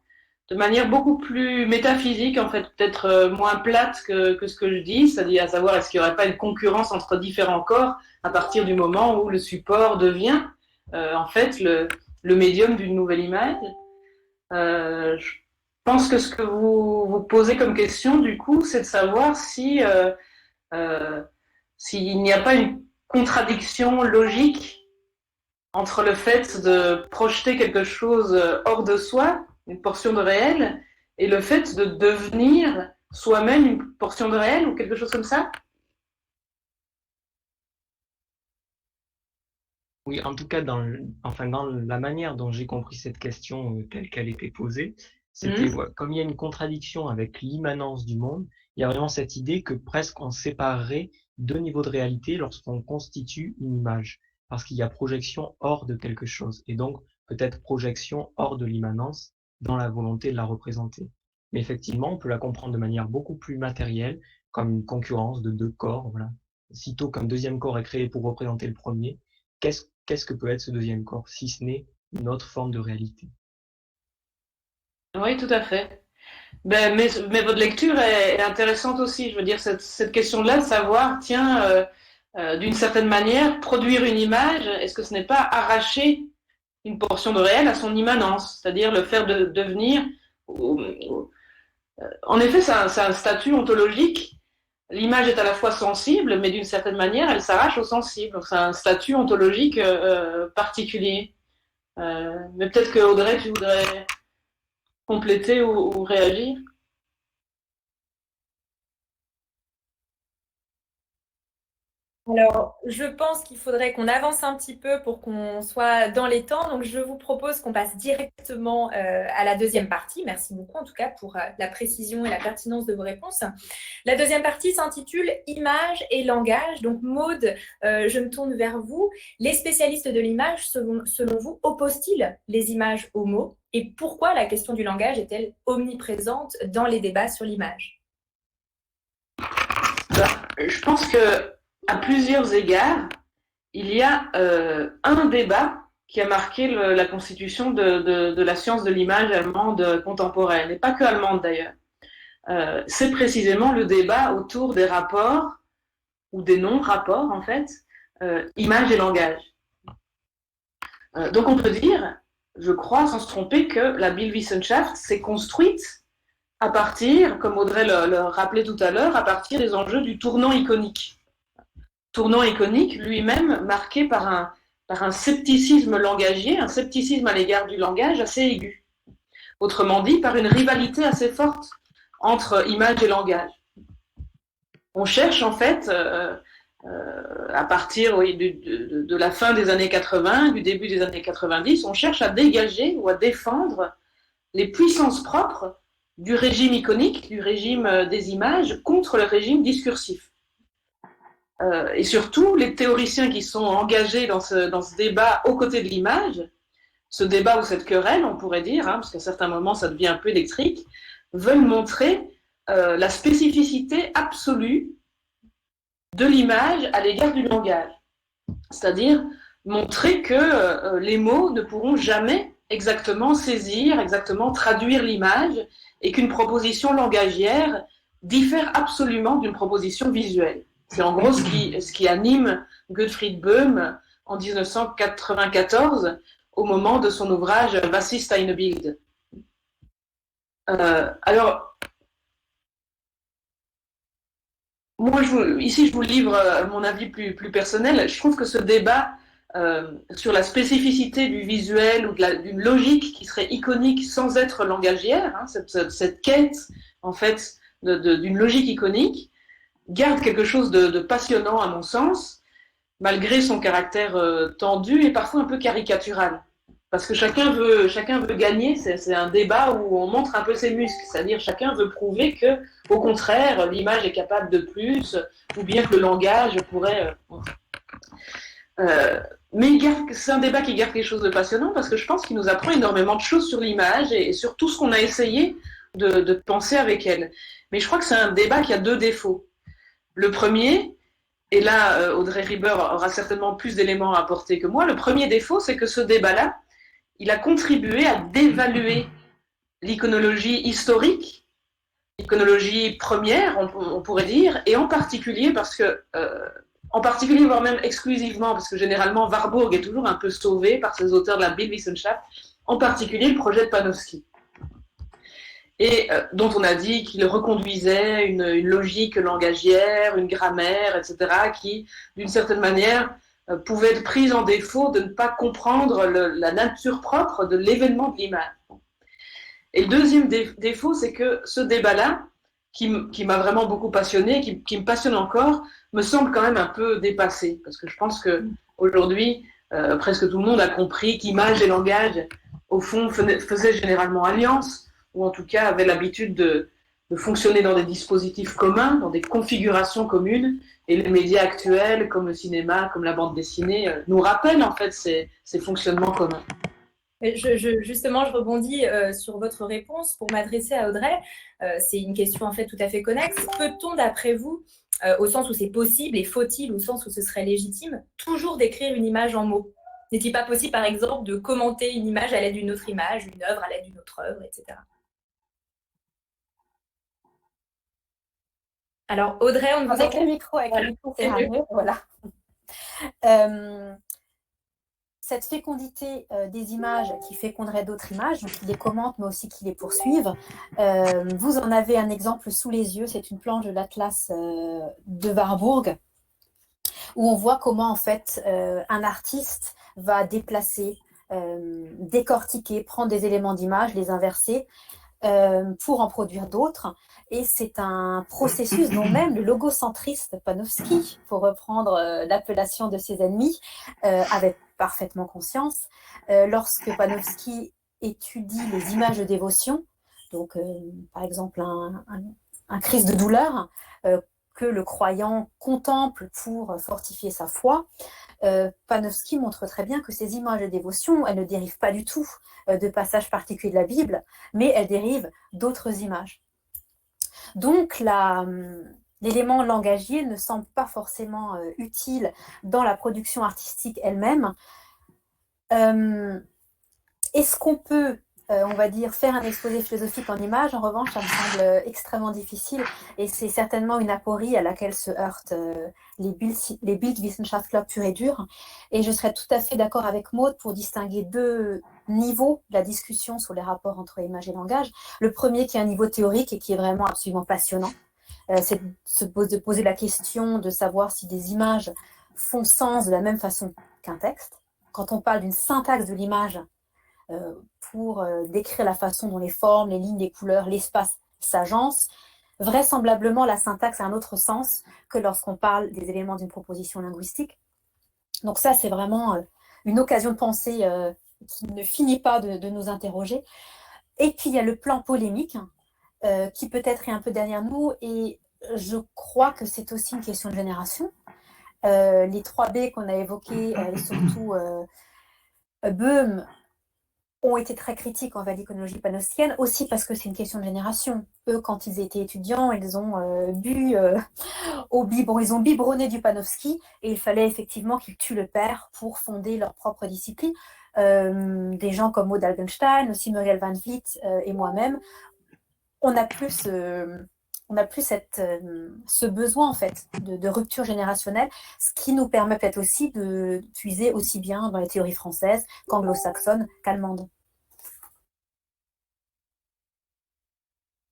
de manière beaucoup plus métaphysique, en fait, peut-être moins plate que ce que je dis, c'est-à-dire à savoir est-ce qu'il n'y aurait pas une concurrence entre différents corps à partir du moment où le support devient en fait le médium d'une nouvelle image. Je pense que ce que vous posez comme question, du coup, c'est de savoir euh, s'il n'y a pas une contradiction logique entre le fait de projeter quelque chose hors de soi, une portion de réel, et le fait de devenir soi-même une portion de réel ou quelque chose comme ça. Oui, en tout cas, enfin, dans la manière dont j'ai compris cette question telle qu'elle était posée, c'était comme il y a une contradiction avec l'immanence du monde, il y a vraiment cette idée que presque on séparerait deux niveaux de réalité lorsqu'on constitue une image, parce qu'il y a projection hors de quelque chose, et donc peut-être projection hors de l'immanence dans la volonté de la représenter. Mais effectivement, on peut la comprendre de manière beaucoup plus matérielle, comme une concurrence de deux corps, voilà. Sitôt qu'un deuxième corps est créé pour représenter le premier, qu'est-ce que peut être ce deuxième corps, si ce n'est une autre forme de réalité? Oui, tout à fait. Mais votre lecture est intéressante aussi. Je veux dire, cette question-là de savoir, tiens, d'une certaine manière, produire une image, est-ce que ce n'est pas arracher une portion de réel à son immanence, c'est-à-dire le faire devenir. En effet, c'est un statut ontologique. L'image est à la fois sensible, mais d'une certaine manière, elle s'arrache au sensible. C'est un statut ontologique particulier. Mais peut-être que Audrey, tu voudrais compléter ou réagir. Alors, je pense qu'il faudrait qu'on avance un petit peu pour qu'on soit dans les temps. Donc, je vous propose qu'on passe directement à la deuxième partie. Merci beaucoup, en tout cas, pour la précision et la pertinence de vos réponses. La deuxième partie s'intitule « Images et langage ». Donc, Maude, je me tourne vers vous. Les spécialistes de l'image, selon vous, opposent-ils les images aux mots? Et pourquoi la question du langage est-elle omniprésente dans les débats sur l'image? Je pense que à plusieurs égards, il y a un débat qui a marqué la constitution de la science de l'image allemande contemporaine, et pas que allemande d'ailleurs. C'est précisément le débat autour des rapports, ou des non-rapports en fait, image et langage. Donc on peut dire, je crois sans se tromper, que la Bildwissenschaft s'est construite à partir, comme Audrey le rappelait tout à l'heure, à partir des enjeux du tournant iconique. Tournant iconique lui-même marqué par un scepticisme langagier, un scepticisme à l'égard du langage assez aigu. Autrement dit, par une rivalité assez forte entre image et langage. On cherche en fait, à partir de la fin des années 80, du début des années 90, on cherche à dégager ou à défendre les puissances propres du régime iconique, du régime des images, contre le régime discursif. Et surtout, les théoriciens qui sont engagés dans ce débat aux côtés de l'image, ce débat ou cette querelle, on pourrait dire, parce qu'à certains moments ça devient un peu électrique, veulent montrer la spécificité absolue de l'image à l'égard du langage. C'est-à-dire montrer que les mots ne pourront jamais exactement saisir, exactement traduire l'image, et qu'une proposition langagière diffère absolument d'une proposition visuelle. C'est en gros ce qui anime Gottfried Böhm en 1994 au moment de son ouvrage Was ist ein Bild? Alors, moi, ici, je vous livre mon avis plus personnel. Je trouve que ce débat sur la spécificité du visuel ou d'une logique qui serait iconique sans être langagière, cette quête, en fait, d'une logique iconique, garde quelque chose de passionnant à mon sens, malgré son caractère tendu et parfois un peu caricatural. Parce que chacun veut gagner, c'est un débat où on montre un peu ses muscles, c'est-à-dire chacun veut prouver que, au contraire, l'image est capable de plus, ou bien que le langage pourrait... mais c'est un débat qui garde quelque chose de passionnant, parce que je pense qu'il nous apprend énormément de choses sur l'image et sur tout ce qu'on a essayé de penser avec elle. Mais je crois que c'est un débat qui a deux défauts. Le premier, et là Audrey Rieber aura certainement plus d'éléments à apporter que moi, le premier défaut, c'est que ce débat-là, il a contribué à dévaluer l'iconologie historique, l'iconologie première, on pourrait dire, et en particulier parce que, voire même exclusivement, parce que généralement Warburg est toujours un peu sauvé par ses auteurs de la Bildwissenschaft, en particulier le projet de Panofsky. Et dont on a dit qu'il reconduisait une logique langagière, une grammaire, etc., qui, d'une certaine manière, pouvait être prise en défaut de ne pas comprendre la nature propre de l'événement de l'image. Et le deuxième défaut, c'est que ce débat-là, qui m'a vraiment beaucoup passionné, qui me passionne encore, me semble quand même un peu dépassé, parce que je pense qu'aujourd'hui, presque tout le monde a compris qu'image et langage, au fond, faisaient généralement alliance, ou en tout cas avaient l'habitude de fonctionner dans des dispositifs communs, dans des configurations communes, et les médias actuels, comme le cinéma, comme la bande dessinée, nous rappellent en fait ces fonctionnements communs. Justement, je rebondis sur votre réponse pour m'adresser à Audrey. C'est une question en fait tout à fait connexe. Peut-on, d'après vous, au sens où c'est possible, et faut-il, au sens où ce serait légitime, toujours décrire une image en mots? N'est-il pas possible, par exemple, de commenter une image à l'aide d'une autre image, une œuvre à l'aide d'une autre œuvre, etc. Alors, Audrey, on vous avec le micro, c'est mieux. Voilà. Cette fécondité des images qui féconderait d'autres images, donc qui les commentent mais aussi qui les poursuivent. Vous en avez un exemple sous les yeux, c'est une planche de l'Atlas de Warburg, où on voit comment en fait un artiste va déplacer, décortiquer, prendre des éléments d'image, les inverser, pour en produire d'autres. Et c'est un processus dont même le logocentriste Panofsky, pour reprendre l'appellation de ses ennemis, avait parfaitement conscience. Lorsque Panofsky étudie les images de dévotion, donc par exemple un Christ de douleur que le croyant contemple pour fortifier sa foi, Panofsky montre très bien que ces images de dévotion, elles ne dérivent pas du tout de passages particuliers de la Bible, mais elles dérivent d'autres images. Donc l'élément langagier ne semble pas forcément utile dans la production artistique elle-même. Est-ce qu'on peut, on va dire, faire un exposé philosophique en images? En revanche, ça me semble extrêmement difficile et c'est certainement une aporie à laquelle se heurtent les Bildwissenschaftler purs et durs. Et je serais tout à fait d'accord avec Maud pour distinguer deux niveaux de la discussion sur les rapports entre image et langage. Le premier qui est un niveau théorique et qui est vraiment absolument passionnant, c'est de poser la question de savoir si des images font sens de la même façon qu'un texte. Quand on parle d'une syntaxe de l'image pour décrire la façon dont les formes, les lignes, les couleurs, l'espace s'agencent, vraisemblablement la syntaxe a un autre sens que lorsqu'on parle des éléments d'une proposition linguistique. Donc ça, c'est vraiment une occasion de penser qui ne finit pas de nous interroger. Et puis, il y a le plan polémique, qui peut-être est un peu derrière nous, et je crois que c'est aussi une question de génération. Les 3B qu'on a évoqués, et surtout Böhm, ont été très critiques envers l'iconologie panofskienne, aussi parce que c'est une question de génération. Eux, quand ils étaient étudiants, ils ont ils ont biberonné du Panofsky, et il fallait effectivement qu'ils tuent le père pour fonder leur propre discipline. Des gens comme Maud Algenstein, aussi Muriel Van Vliet et moi-même, on n'a plus ce besoin en fait de rupture générationnelle, ce qui nous permet peut-être aussi de puiser aussi bien dans les théories françaises qu'anglo-saxonnes qu'allemandes.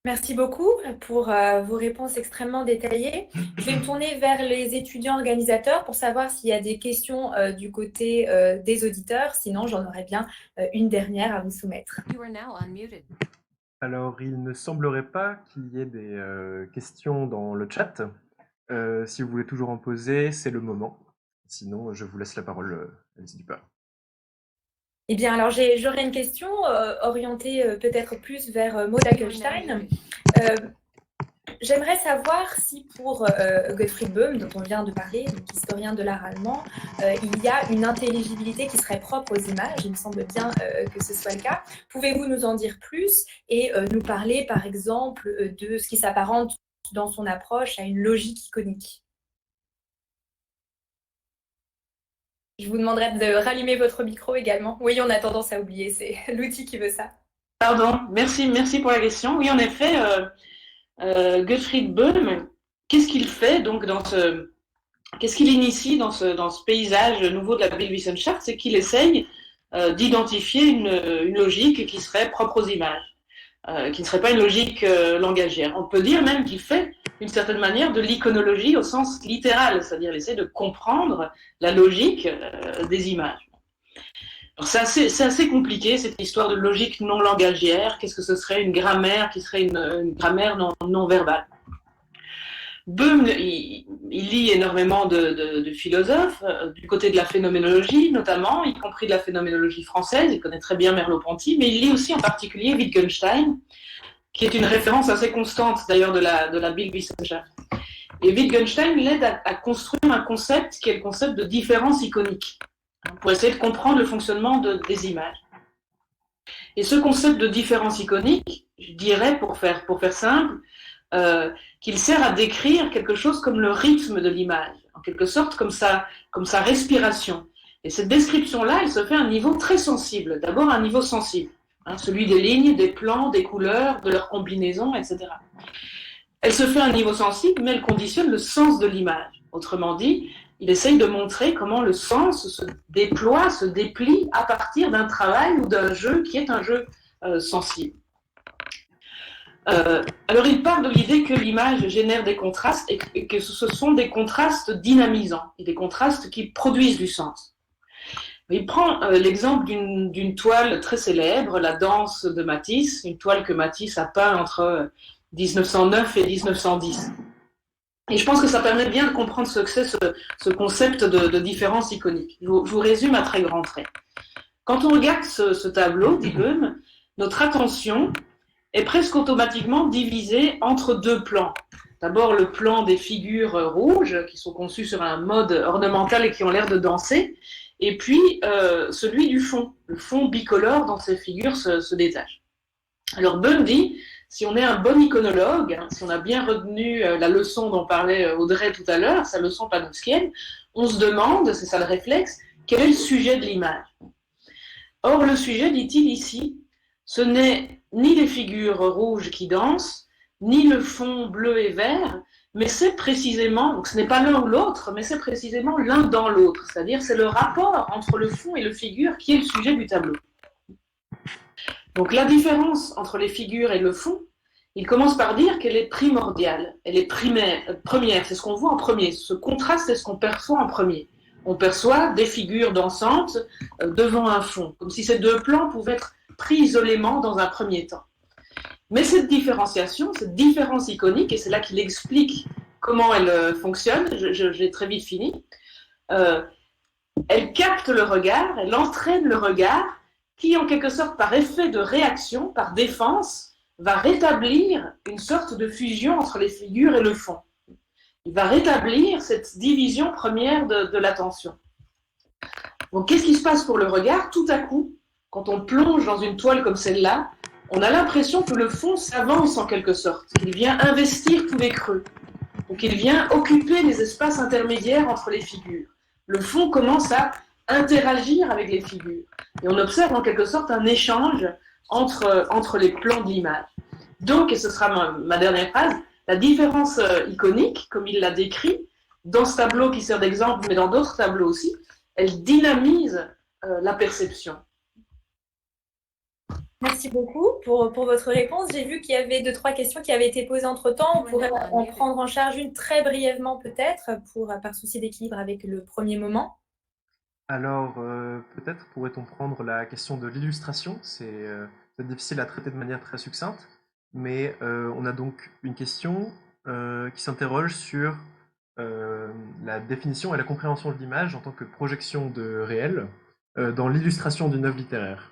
Merci beaucoup pour vos réponses extrêmement détaillées. Je vais me tourner vers les étudiants organisateurs pour savoir s'il y a des questions du côté des auditeurs. Sinon, j'en aurais bien une dernière à vous soumettre. Alors, il ne semblerait pas qu'il y ait des questions dans le chat. Si vous voulez toujours en poser, c'est le moment. Sinon, je vous laisse la parole, allez-y pas. Eh bien, alors j'aurais une question orientée peut-être plus vers Maud Algenstein. J'aimerais savoir si pour Gottfried Böhm, dont on vient de parler, donc historien de l'art allemand, il y a une intelligibilité qui serait propre aux images. Il me semble bien que ce soit le cas. Pouvez-vous nous en dire plus et nous parler, par exemple, de ce qui s'apparente dans son approche à une logique iconique? Je vous demanderai de rallumer votre micro également. Oui, on a tendance à oublier, c'est l'outil qui veut ça. Pardon, merci pour la question. Oui, en effet, Gottfried Böhm, qu'est-ce qu'il fait donc qu'est-ce qu'il initie dans ce paysage nouveau de la Bildwissenschaft? C'est qu'il essaye d'identifier une logique qui serait propre aux images, qui ne serait pas une logique langagière. On peut dire même qu'il fait d'une certaine manière de l'iconologie au sens littéral, c'est-à-dire il essaie de comprendre la logique des images. C'est assez compliqué cette histoire de logique non langagière. Qu'est-ce que ce serait une grammaire qui serait une grammaire non verbale? Böhm, il lit énormément de philosophes, du côté de la phénoménologie notamment, y compris de la phénoménologie française. Il connaît très bien Merleau-Ponty, mais il lit aussi en particulier Wittgenstein, qui est une référence assez constante d'ailleurs de la Bildwissenschaft. Et Wittgenstein l'aide à construire un concept qui est le concept de différence iconique, pour essayer de comprendre le fonctionnement des images. Et ce concept de différence iconique, je dirais, pour faire simple, qu'il sert à décrire quelque chose comme le rythme de l'image, en quelque sorte comme sa respiration. Et cette description-là, elle se fait à un niveau très sensible, d'abord à un niveau sensible, celui des lignes, des plans, des couleurs, de leur combinaison, etc. Elle se fait à un niveau sensible, mais elle conditionne le sens de l'image. Autrement dit, il essaye de montrer comment le sens se déploie, se déplie à partir d'un travail ou d'un jeu qui est un jeu sensible. Alors il part de l'idée que l'image génère des contrastes et que ce sont des contrastes dynamisants et des contrastes qui produisent du sens. Il prend l'exemple d'une toile très célèbre, la Danse de Matisse, une toile que Matisse a peint entre 1909 et 1910. Et je pense que ça permet bien de comprendre ce que c'est ce concept de différence iconique. Je vous résume à très grands traits. Quand on regarde ce tableau, dit Böhm, notre attention est presque automatiquement divisée entre deux plans. D'abord, le plan des figures rouges, qui sont conçues sur un mode ornemental et qui ont l'air de danser, et puis celui du fond. Le fond bicolore dans ces figures se détache. Alors Böhm dit, si on est un bon iconologue, si on a bien retenu la leçon dont parlait Audrey tout à l'heure, sa leçon panofskienne, on se demande, c'est ça le réflexe, quel est le sujet de l'image. Or, le sujet, dit-il ici, ce n'est ni les figures rouges qui dansent, ni le fond bleu et vert, mais c'est précisément, donc ce n'est pas l'un ou l'autre, mais c'est précisément l'un dans l'autre, c'est-à-dire c'est le rapport entre le fond et le figure qui est le sujet du tableau. Donc la différence entre les figures et le fond, il commence par dire qu'elle est primordiale, elle est première, c'est ce qu'on voit en premier, ce contraste c'est ce qu'on perçoit en premier. On perçoit des figures dansantes devant un fond, comme si ces deux plans pouvaient être pris isolément dans un premier temps. Mais cette différenciation, cette différence iconique, et c'est là qu'il explique comment elle fonctionne, j'ai très vite fini, elle capte le regard, elle entraîne le regard, qui en quelque sorte par effet de réaction, par défense, va rétablir une sorte de fusion entre les figures et le fond. Il va rétablir cette division première de l'attention. Donc qu'est-ce qui se passe pour le regard? Tout à coup, quand on plonge dans une toile comme celle-là, on a l'impression que le fond s'avance en quelque sorte, qu'il vient investir tous les creux, donc il vient occuper les espaces intermédiaires entre les figures. Le fond commence à interagir avec les figures, et on observe en quelque sorte un échange entre les plans de l'image. Donc, et ce sera ma dernière phrase, la différence iconique, comme il l'a décrit, dans ce tableau qui sert d'exemple, mais dans d'autres tableaux aussi, elle dynamise la perception. Merci beaucoup pour votre réponse. J'ai vu qu'il y avait 2-3 questions qui avaient été posées entre-temps. On pourrait en prendre en charge une très brièvement peut-être, par souci d'équilibre avec le premier moment. Alors, peut-être pourrait-on prendre la question de l'illustration. C'est difficile à traiter de manière très succincte, mais on a donc une question qui s'interroge sur la définition et la compréhension de l'image en tant que projection de réel dans l'illustration d'une œuvre littéraire.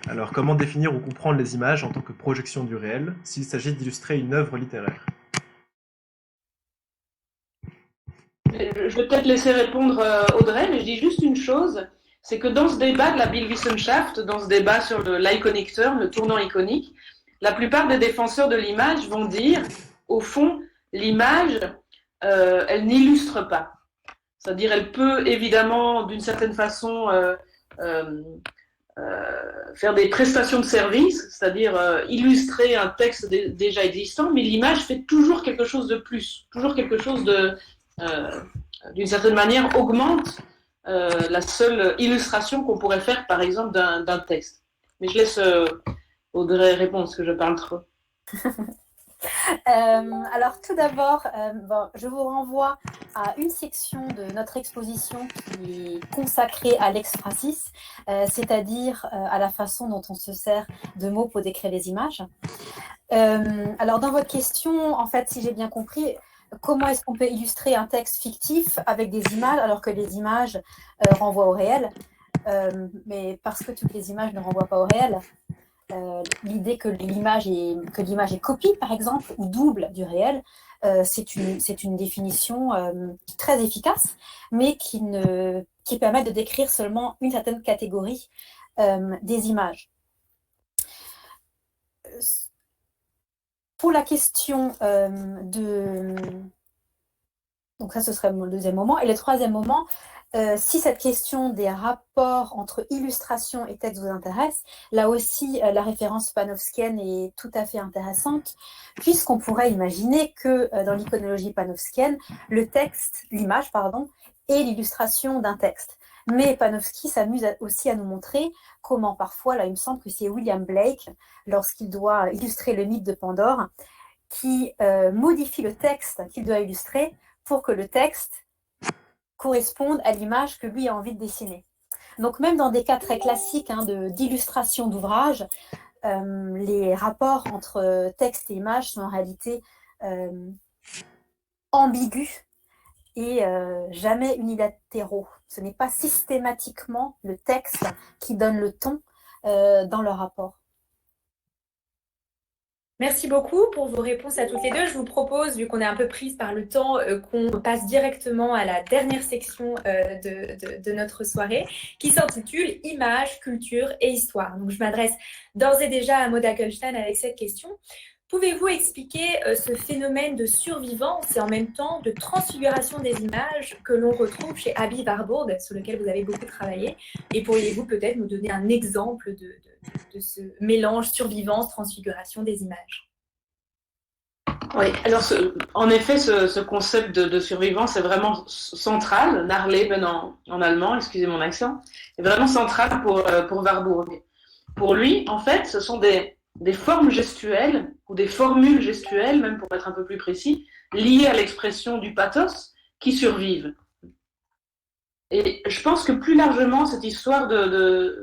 Alors, comment définir ou comprendre les images en tant que projection du réel s'il s'agit d'illustrer une œuvre littéraire? Je vais peut-être laisser répondre Audrey, mais je dis juste une chose, c'est que dans ce débat de la Bildwissenschaft, dans ce débat sur l'iconic turn, le tournant iconique, la plupart des défenseurs de l'image vont dire, au fond, l'image, elle n'illustre pas. C'est-à-dire, elle peut évidemment, d'une certaine façon, faire des prestations de service, c'est-à-dire illustrer un texte déjà existant, mais l'image fait toujours quelque chose de plus, toujours quelque chose d'une certaine manière, augmente la seule illustration qu'on pourrait faire, par exemple, d'un texte. Mais je laisse Audrey répondre, parce que je parle trop. Alors tout d'abord, je vous renvoie à une section de notre exposition qui est consacrée à l'exphrasis, c'est-à-dire à la façon dont on se sert de mots pour décrire les images. Alors dans votre question, en fait, si j'ai bien compris, comment est-ce qu'on peut illustrer un texte fictif avec des images alors que les images renvoient au réel, mais parce que toutes les images ne renvoient pas au réel. L'idée que l'image est copie, par exemple, ou double du réel, c'est une définition très efficace, mais qui permet de décrire seulement une certaine catégorie des images. Pour la question donc ça, ce serait le deuxième moment. Et le troisième moment, si cette question des rapports entre illustration et texte vous intéresse, là aussi, la référence panofskienne est tout à fait intéressante, puisqu'on pourrait imaginer que dans l'iconologie panofskienne, l'image, est l'illustration d'un texte. Mais Panofsky s'amuse aussi à nous montrer comment parfois, là il me semble que c'est William Blake, lorsqu'il doit illustrer le mythe de Pandore, qui modifie le texte qu'il doit illustrer pour que le texte correspondent à l'image que lui a envie de dessiner. Donc même dans des cas très classiques d'illustration d'ouvrages, les rapports entre texte et image sont en réalité ambigus et jamais unilatéraux. Ce n'est pas systématiquement le texte qui donne le ton dans le rapport. Merci beaucoup pour vos réponses à toutes les deux. Je vous propose, vu qu'on est un peu prise par le temps, qu'on passe directement à la dernière section de notre soirée, qui s'intitule Images, culture et histoire. Donc, je m'adresse d'ores et déjà à Maud Hackelstein avec cette question. Pouvez-vous expliquer ce phénomène de survivance et en même temps de transfiguration des images que l'on retrouve chez Aby Warburg, sur lequel vous avez beaucoup travaillé? Et pourriez-vous peut-être nous donner un exemple de ce mélange survivance, transfiguration des images? Oui, alors en effet, ce concept de survivance est vraiment central. Narleben en allemand, excusez mon accent, est vraiment central pour Warburg. Pour lui, en fait, ce sont des formes gestuelles ou des formules gestuelles, même pour être un peu plus précis, liées à l'expression du pathos qui survivent. Et je pense que plus largement, cette histoire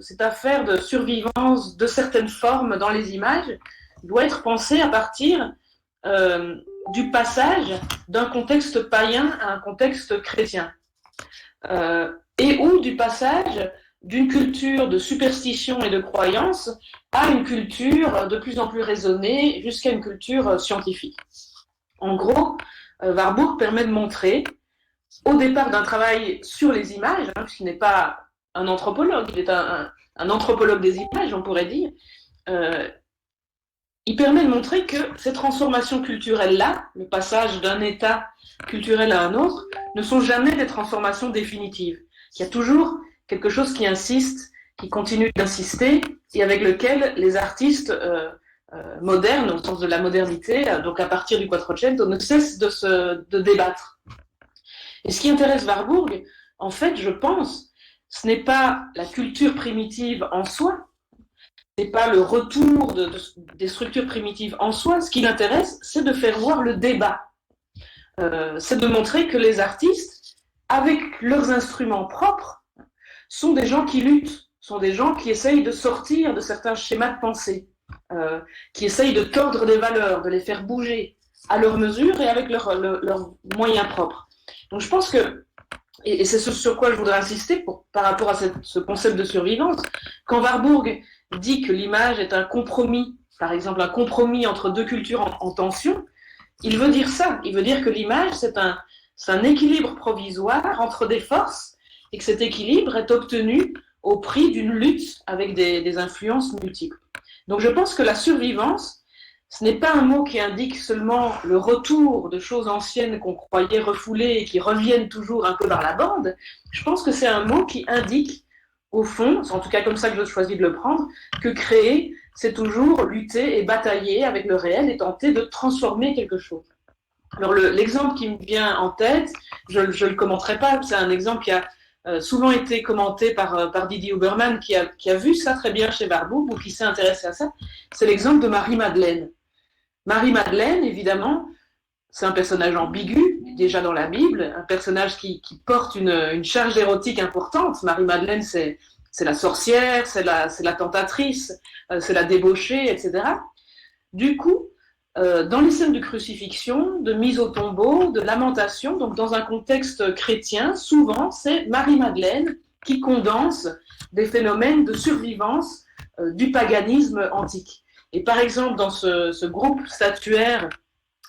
cette affaire de survivance de certaines formes dans les images doit être pensée à partir du passage d'un contexte païen à un contexte chrétien. Et ou du passage d'une culture de superstition et de croyance à une culture de plus en plus raisonnée jusqu'à une culture scientifique. En gros, Warburg permet de montrer, au départ d'un travail sur les images, puisqu'il n'est pas un anthropologue, il est un anthropologue des images, on pourrait dire, il permet de montrer que ces transformations culturelles-là, le passage d'un état culturel à un autre, ne sont jamais des transformations définitives. Il y a toujours quelque chose qui insiste, qui continue d'insister, et avec lequel les artistes modernes, au sens de la modernité, donc à partir du Quattrocento, ne cessent de débattre. Et ce qui intéresse Warburg, en fait, je pense, ce n'est pas la culture primitive en soi, ce n'est pas le retour des structures primitives en soi. Ce qui l'intéresse, c'est de faire voir le débat. C'est de montrer que les artistes, avec leurs instruments propres, sont des gens qui luttent, sont des gens qui essayent de sortir de certains schémas de pensée, qui essayent de tordre des valeurs, de les faire bouger à leur mesure et avec leurs moyens propres. Donc je pense que, et c'est ce sur quoi je voudrais insister par rapport à ce concept de survivance, quand Warburg dit que l'image est un compromis, par exemple un compromis entre deux cultures en tension, il veut dire ça, il veut dire que l'image c'est un équilibre provisoire entre des forces et que cet équilibre est obtenu au prix d'une lutte avec des influences multiples. Donc je pense que la survivance, ce n'est pas un mot qui indique seulement le retour de choses anciennes qu'on croyait refoulées et qui reviennent toujours un peu dans la bande. Je pense que c'est un mot qui indique, au fond, c'est en tout cas comme ça que je choisis de le prendre, que créer, c'est toujours lutter et batailler avec le réel et tenter de transformer quelque chose. Alors l'exemple qui me vient en tête, je le commenterai pas, c'est un exemple qui a souvent été commenté par Didier Huberman qui a vu ça très bien chez Warburg ou qui s'est intéressé à ça, c'est l'exemple de Marie-Madeleine. Marie-Madeleine, évidemment, c'est un personnage ambigu, déjà dans la Bible, un personnage qui porte une charge érotique importante. Marie-Madeleine, c'est la sorcière, c'est la tentatrice, c'est la débauchée, etc. Du coup, dans les scènes de crucifixion, de mise au tombeau, de lamentation, donc dans un contexte chrétien, souvent, c'est Marie-Madeleine qui condense des phénomènes de survivance du paganisme antique. Et par exemple, dans ce groupe statuaire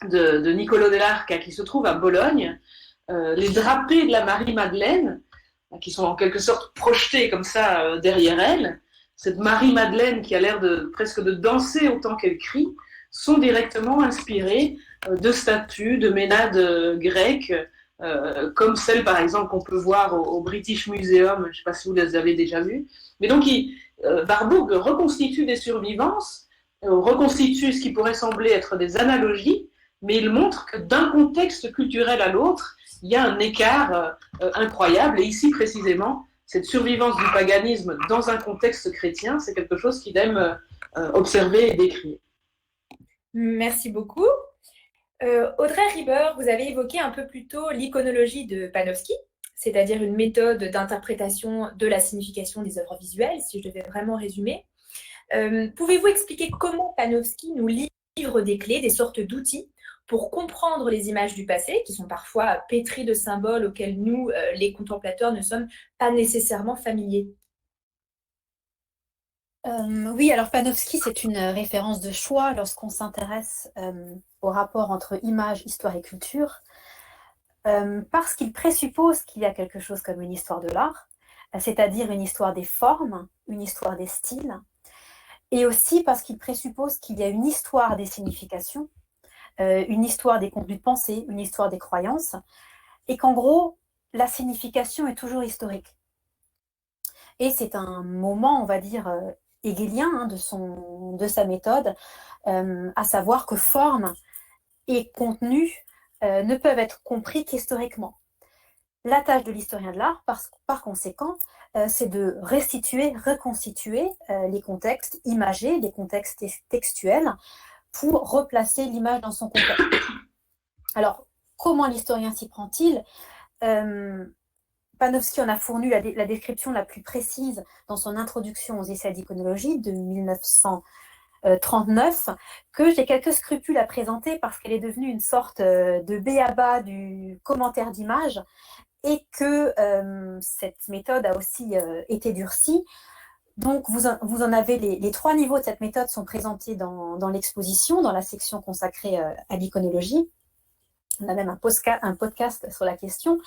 de Niccolò dell'Arca qui se trouve à Bologne, les drapés de la Marie-Madeleine, qui sont en quelque sorte projetés comme ça derrière elle, cette Marie-Madeleine qui a l'air presque de danser autant qu'elle crie, sont directement inspirés de statues, de ménades grecques, comme celle par exemple qu'on peut voir au British Museum, je ne sais pas si vous les avez déjà vues. Mais donc Warburg reconstitue des survivances, reconstitue ce qui pourrait sembler être des analogies, mais il montre que d'un contexte culturel à l'autre, il y a un écart incroyable. Et ici précisément, cette survivance du paganisme dans un contexte chrétien, c'est quelque chose qu'il aime observer et décrire. Merci beaucoup. Audrey Rieber, vous avez évoqué un peu plus tôt l'iconologie de Panofsky. c'est-à-dire une méthode d'interprétation de la signification des œuvres visuelles, si je devais vraiment résumer. Pouvez-vous expliquer comment Panofsky nous livre des clés, des sortes d'outils pour comprendre les images du passé, qui sont parfois pétries de symboles auxquels nous, les contemplateurs, ne sommes pas nécessairement familiers? Oui, alors Panofsky, c'est une référence de choix lorsqu'on s'intéresse au rapport entre image, histoire et culture, parce qu'il présuppose qu'il y a quelque chose comme une histoire de l'art, c'est-à-dire une histoire des formes, une histoire des styles, et aussi parce qu'il présuppose qu'il y a une histoire des significations, une histoire des contenus de pensée, une histoire des croyances, et qu'en gros, la signification est toujours historique. Et c'est un moment, on va dire, hegelien hein, de sa méthode, à savoir que forme et contenu ne peuvent être compris qu'historiquement. La tâche de l'historien de l'art, par conséquent, c'est de restituer, reconstituer les contextes imagés, les contextes textuels, pour replacer l'image dans son contexte. Alors, comment l'historien s'y prend-il? Panofsky en a fourni la description la plus précise dans son introduction aux essais d'iconologie de 1939, que j'ai quelques scrupules à présenter parce qu'elle est devenue une sorte de b.a.-ba du commentaire d'image et que cette méthode a aussi été durcie. Donc, vous en avez les 3 niveaux de cette méthode sont présentés dans l'exposition, dans la section consacrée à l'iconologie. On a même un podcast sur la question.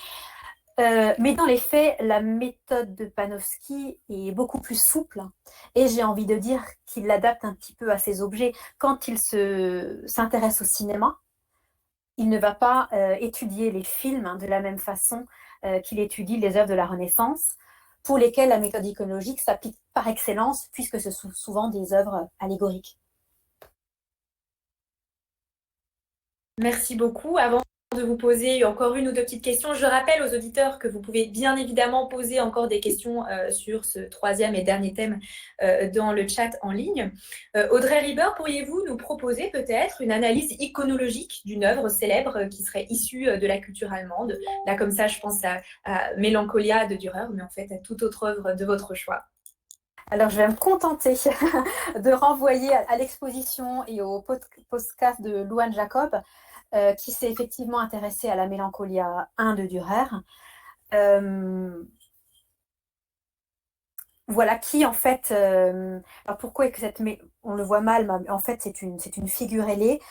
Mais dans les faits, la méthode de Panofsky est beaucoup plus souple et j'ai envie de dire qu'il l'adapte un petit peu à ses objets. Quand il s'intéresse au cinéma, il ne va pas étudier les films de la même façon qu'il étudie les œuvres de la Renaissance, pour lesquelles la méthode iconologique s'applique par excellence, puisque ce sont souvent des œuvres allégoriques. Merci beaucoup. Avant de vous poser encore une ou deux petites questions, je rappelle aux auditeurs que vous pouvez bien évidemment poser encore des questions sur ce 3e et dernier thème dans le chat en ligne. Audrey Rieber, pourriez-vous nous proposer peut-être une analyse iconologique d'une œuvre célèbre qui serait issue de la culture allemande? Là, comme ça, je pense à Mélancolia de Dürer, mais en fait à toute autre œuvre de votre choix. Alors, je vais me contenter de renvoyer à l'exposition et au podcast de Louane Jacob, qui s'est effectivement intéressé à la Mélancolia 1 de Dürer. Voilà, qui en fait, alors pourquoi est-ce que on le voit mal, mais en fait c'est une figure ailée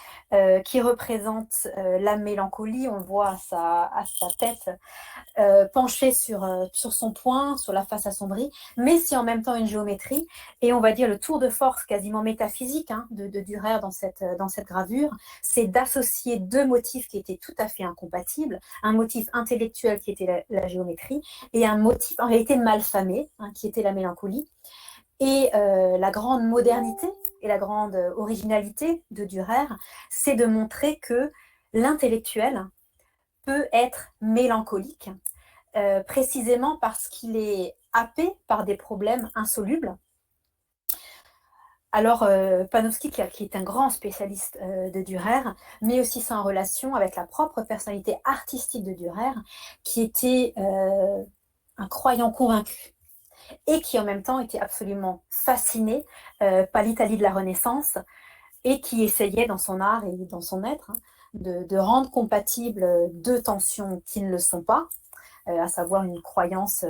qui représente la mélancolie, on le voit à sa tête penchée sur son poing, sur la face assombrie, mais c'est en même temps une géométrie, et on va dire le tour de force quasiment métaphysique hein, de Dürer dans cette gravure, c'est d'associer 2 motifs qui étaient tout à fait incompatibles, un motif intellectuel qui était la géométrie, et un motif en réalité malfamé, hein, qui était la mélancolie. Et la grande modernité et la grande originalité de Dürer, c'est de montrer que l'intellectuel peut être mélancolique, précisément parce qu'il est happé par des problèmes insolubles. Alors, Panofsky, qui est un grand spécialiste de Dürer, met aussi ça en relation avec la propre personnalité artistique de Dürer, qui était un croyant convaincu et qui en même temps était absolument fasciné par l'Italie de la Renaissance et qui essayait dans son art et dans son être hein, de rendre compatibles 2 tensions qui ne le sont pas, à savoir une croyance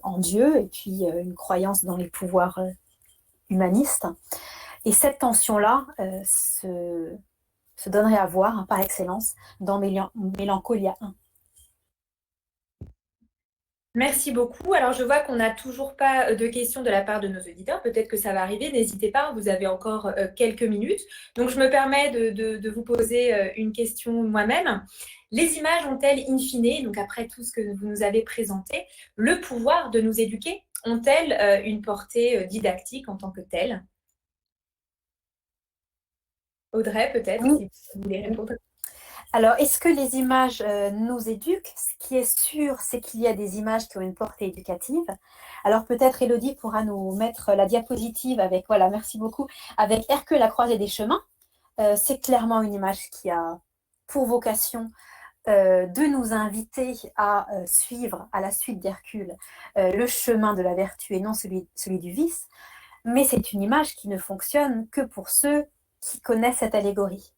en Dieu et puis une croyance dans les pouvoirs humanistes. Et cette tension-là se donnerait à voir hein, par excellence dans Mélancolia 1. Merci beaucoup. Alors, je vois qu'on n'a toujours pas de questions de la part de nos auditeurs. Peut-être que ça va arriver. N'hésitez pas, vous avez encore quelques minutes. Donc, je me permets de vous poser une question moi-même. Les images ont-elles, in fine, donc après tout ce que vous nous avez présenté, le pouvoir de nous éduquer? Ont-elles une portée didactique en tant que telle? Audrey, peut-être, si vous voulez répondre. Alors, est-ce que les images nous éduquent? Ce qui est sûr, c'est qu'il y a des images qui ont une portée éducative. Alors, peut-être Élodie pourra nous mettre la diapositive avec, voilà, merci beaucoup, avec Hercule la croisée des chemins. C'est clairement une image qui a pour vocation de nous inviter à suivre, à la suite d'Hercule, le chemin de la vertu et non celui du vice, mais c'est une image qui ne fonctionne que pour ceux qui connaissent cette allégorie.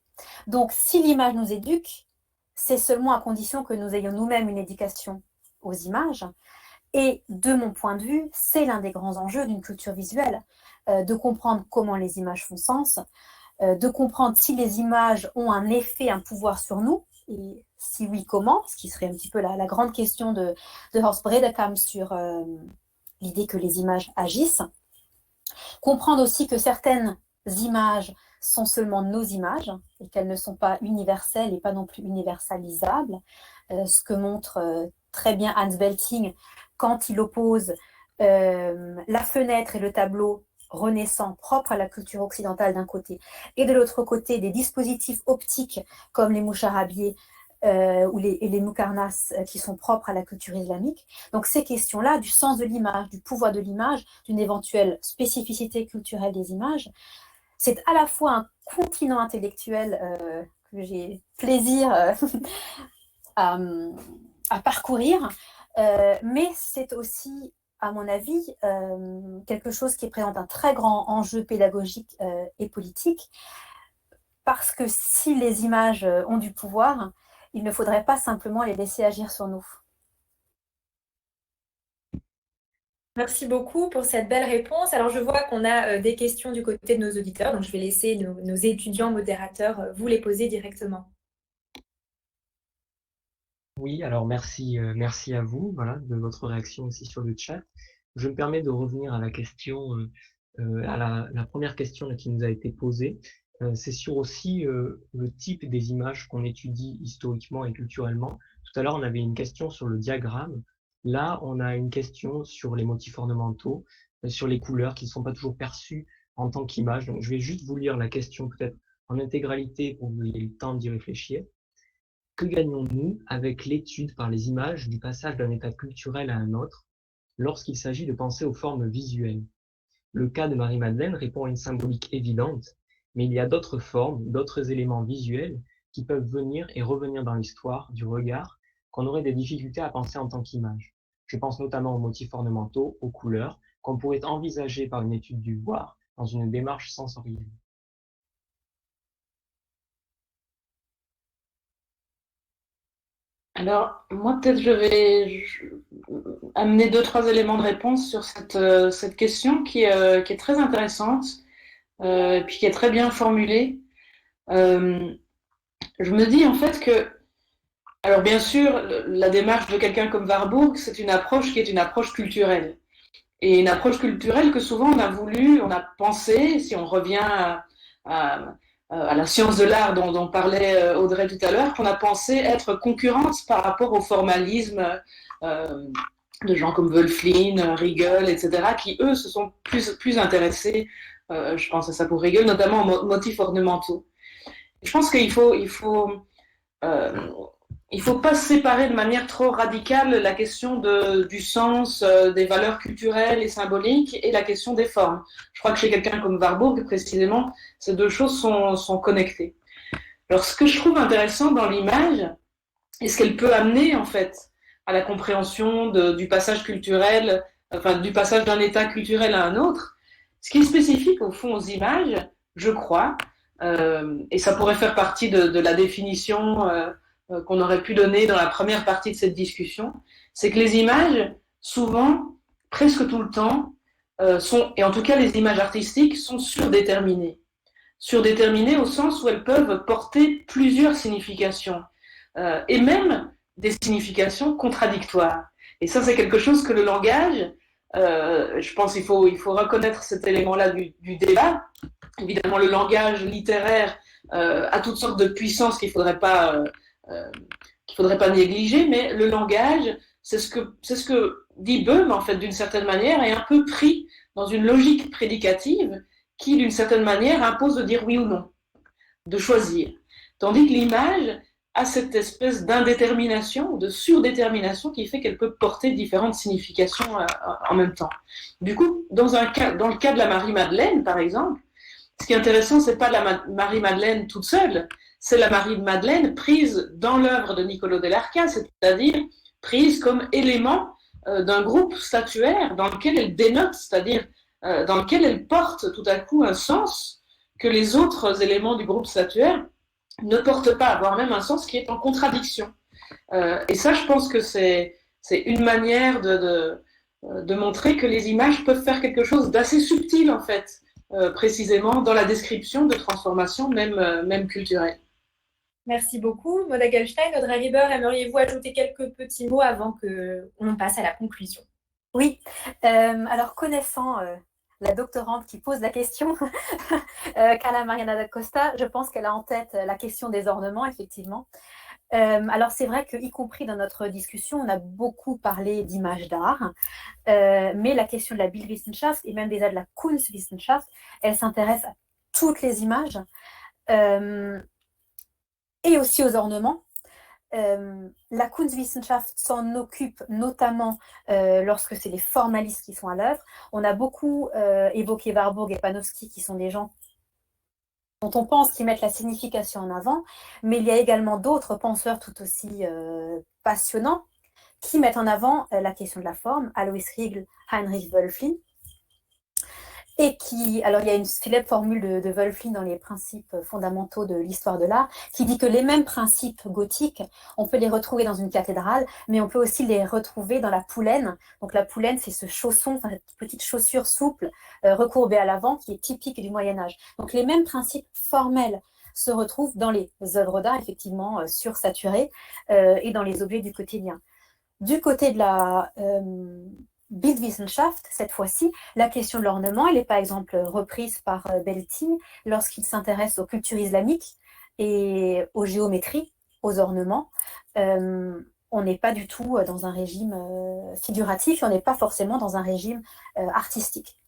Donc, si l'image nous éduque, c'est seulement à condition que nous ayons nous-mêmes une éducation aux images. Et de mon point de vue, c'est l'un des grands enjeux d'une culture visuelle, de comprendre comment les images font sens, de comprendre si les images ont un effet, un pouvoir sur nous, et si oui, comment, ce qui serait un petit peu la grande question de Horst Bredekamp sur l'idée que les images agissent. Comprendre aussi que certaines images sont seulement nos images et qu'elles ne sont pas universelles et pas non plus universalisables, ce que montre très bien Hans Belting quand il oppose la fenêtre et le tableau renaissant propre à la culture occidentale d'un côté et de l'autre côté des dispositifs optiques comme les moucharabiés ou les mukarnas qui sont propres à la culture islamique. Donc ces questions-là du sens de l'image, du pouvoir de l'image, d'une éventuelle spécificité culturelle des images, c'est à la fois un continent intellectuel que j'ai plaisir à parcourir, mais c'est aussi, à mon avis, quelque chose qui présente un très grand enjeu pédagogique et politique, parce que si les images ont du pouvoir, il ne faudrait pas simplement les laisser agir sur nous. Merci beaucoup pour cette belle réponse. Alors, je vois qu'on a des questions du côté de nos auditeurs, donc je vais laisser nos étudiants modérateurs vous les poser directement. Oui, alors merci à vous, voilà, de votre réaction aussi sur le chat. Je me permets de revenir à la question, à la première question qui nous a été posée. C'est sur aussi le type des images qu'on étudie historiquement et culturellement. Tout à l'heure, on avait une question sur le diagramme. Là, on a une question sur les motifs ornementaux, sur les couleurs qui ne sont pas toujours perçues en tant qu'image. Donc, je vais juste vous lire la question peut-être en intégralité pour que vous ayez le temps d'y réfléchir. Que gagnons-nous avec l'étude par les images du passage d'un état culturel à un autre lorsqu'il s'agit de penser aux formes visuelles? Le cas de Marie-Madeleine répond à une symbolique évidente, mais il y a d'autres formes, d'autres éléments visuels qui peuvent venir et revenir dans l'histoire du regard qu'on aurait des difficultés à penser en tant qu'image. Je pense notamment aux motifs ornementaux, aux couleurs, qu'on pourrait envisager par une étude du voir dans une démarche sensorielle. Alors, moi, peut-être je vais amener 2-3 éléments de réponse sur cette question qui est très intéressante, puis qui est très bien formulée. Je me dis en fait que, alors bien sûr, la démarche de quelqu'un comme Warburg, c'est une approche qui est une approche culturelle. Et une approche culturelle que souvent on a pensé, si on revient à la science de l'art dont parlait Audrey tout à l'heure, qu'on a pensé être concurrente par rapport au formalisme de gens comme Wölfflin, Riegel, etc., qui eux se sont plus intéressés, je pense à ça pour Riegel, notamment aux motifs ornementaux. Je pense qu'il faut pas séparer de manière trop radicale la question du sens, des valeurs culturelles et symboliques et la question des formes. Je crois que chez quelqu'un comme Warburg, précisément, ces deux choses sont connectées. Alors, ce que je trouve intéressant dans l'image, et ce qu'elle peut amener, en fait, à la compréhension du passage culturel, enfin, du passage d'un état culturel à un autre, ce qui est spécifique, au fond, aux images, je crois, et ça pourrait faire partie de la définition qu'on aurait pu donner dans la première partie de cette discussion, c'est que les images, souvent, presque tout le temps, et en tout cas les images artistiques, sont surdéterminées. Surdéterminées au sens où elles peuvent porter plusieurs significations, et même des significations contradictoires. Et ça, c'est quelque chose que le langage, je pense qu'il faut reconnaître cet élément-là du débat. Évidemment, le langage littéraire a toutes sortes de puissances qu'il faudrait pas négliger, mais le langage, c'est ce que dit Böhm, en fait, d'une certaine manière, est un peu pris dans une logique prédicative qui, d'une certaine manière, impose de dire oui ou non, de choisir. Tandis que l'image a cette espèce d'indétermination ou de surdétermination qui fait qu'elle peut porter différentes significations en même temps. Du coup, dans le cas de la Marie-Madeleine, par exemple, ce qui est intéressant, c'est pas la Marie-Madeleine toute seule, c'est la Marie de Madeleine prise dans l'œuvre de Niccolò dell'Arca, c'est-à-dire prise comme élément d'un groupe statuaire dans lequel elle dénote, c'est-à-dire dans lequel elle porte tout à coup un sens que les autres éléments du groupe statuaire ne portent pas, voire même un sens qui est en contradiction. Et ça, je pense que c'est une manière de montrer que les images peuvent faire quelque chose d'assez subtil, en fait, précisément dans la description de transformations, même culturelles. Merci beaucoup. Maud Hagelstein, Audrey Rieber, aimeriez-vous ajouter quelques petits mots avant qu'on passe à la conclusion? Oui, alors connaissant la doctorante qui pose la question, Carla Mariana da Costa, je pense qu'elle a en tête la question des ornements, effectivement. Alors c'est vrai qu'y compris dans notre discussion, on a beaucoup parlé d'images d'art, mais la question de la Bildwissenschaft et même déjà de la Kunstwissenschaft, elle s'intéresse à toutes les images et aussi aux ornements. La Kunstwissenschaft s'en occupe notamment lorsque c'est les formalistes qui sont à l'œuvre. On a beaucoup évoqué Warburg et Panofsky, qui sont des gens dont on pense qu'ils mettent la signification en avant, mais il y a également d'autres penseurs tout aussi passionnants qui mettent en avant la question de la forme, Alois Riegl, Heinrich Wölfflin, et alors il y a une célèbre formule de Wölfflin dans les principes fondamentaux de l'histoire de l'art, qui dit que les mêmes principes gothiques, on peut les retrouver dans une cathédrale, mais on peut aussi les retrouver dans la poulaine. Donc la poulaine, c'est ce chausson, cette petite chaussure souple, recourbée à l'avant, qui est typique du Moyen-Âge. Donc les mêmes principes formels se retrouvent dans les œuvres d'art, effectivement, sursaturées, et dans les objets du quotidien. Du côté de la Bildwissenschaft, cette fois-ci, la question de l'ornement, elle est par exemple reprise par Belting lorsqu'il s'intéresse aux cultures islamiques et aux géométries, aux ornements. On n'est pas du tout dans un régime figuratif, on n'est pas forcément dans un régime artistique.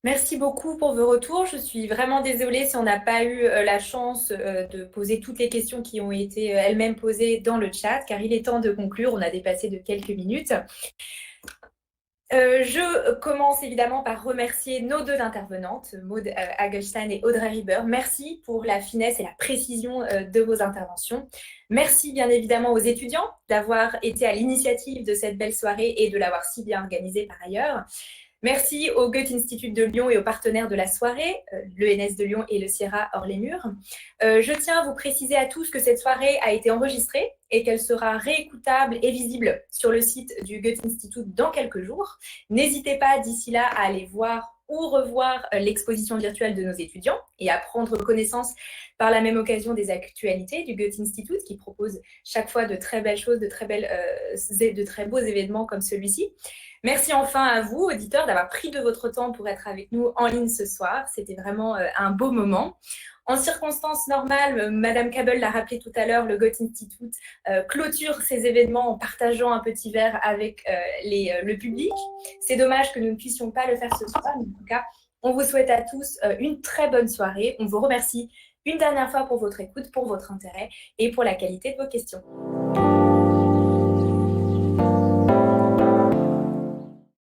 Merci beaucoup pour vos retours. Je suis vraiment désolée si on n'a pas eu la chance de poser toutes les questions qui ont été elles-mêmes posées dans le chat, car il est temps de conclure. On a dépassé de quelques minutes. Je commence évidemment par remercier nos deux intervenantes, Maud Hagelstein et Audrey Rieber. Merci pour la finesse et la précision de vos interventions. Merci bien évidemment aux étudiants d'avoir été à l'initiative de cette belle soirée et de l'avoir si bien organisée par ailleurs. Merci au Goethe-Institut de Lyon et aux partenaires de la soirée, l'ENS de Lyon et le Sierra hors-les-murs. Je tiens à vous préciser à tous que cette soirée a été enregistrée et qu'elle sera réécoutable et visible sur le site du Goethe-Institut dans quelques jours. N'hésitez pas d'ici là à aller voir ou revoir l'exposition virtuelle de nos étudiants et à prendre connaissance par la même occasion des actualités du Goethe-Institut qui propose chaque fois de très belles choses, de très beaux événements comme celui-ci. Merci enfin à vous, auditeurs, d'avoir pris de votre temps pour être avec nous en ligne ce soir. C'était vraiment un beau moment. En circonstances normales, Madame Kabel l'a rappelé tout à l'heure, le Goethe-Institut clôture ces événements en partageant un petit verre avec le public. C'est dommage que nous ne puissions pas le faire ce soir, mais en tout cas, on vous souhaite à tous une très bonne soirée. On vous remercie une dernière fois pour votre écoute, pour votre intérêt et pour la qualité de vos questions.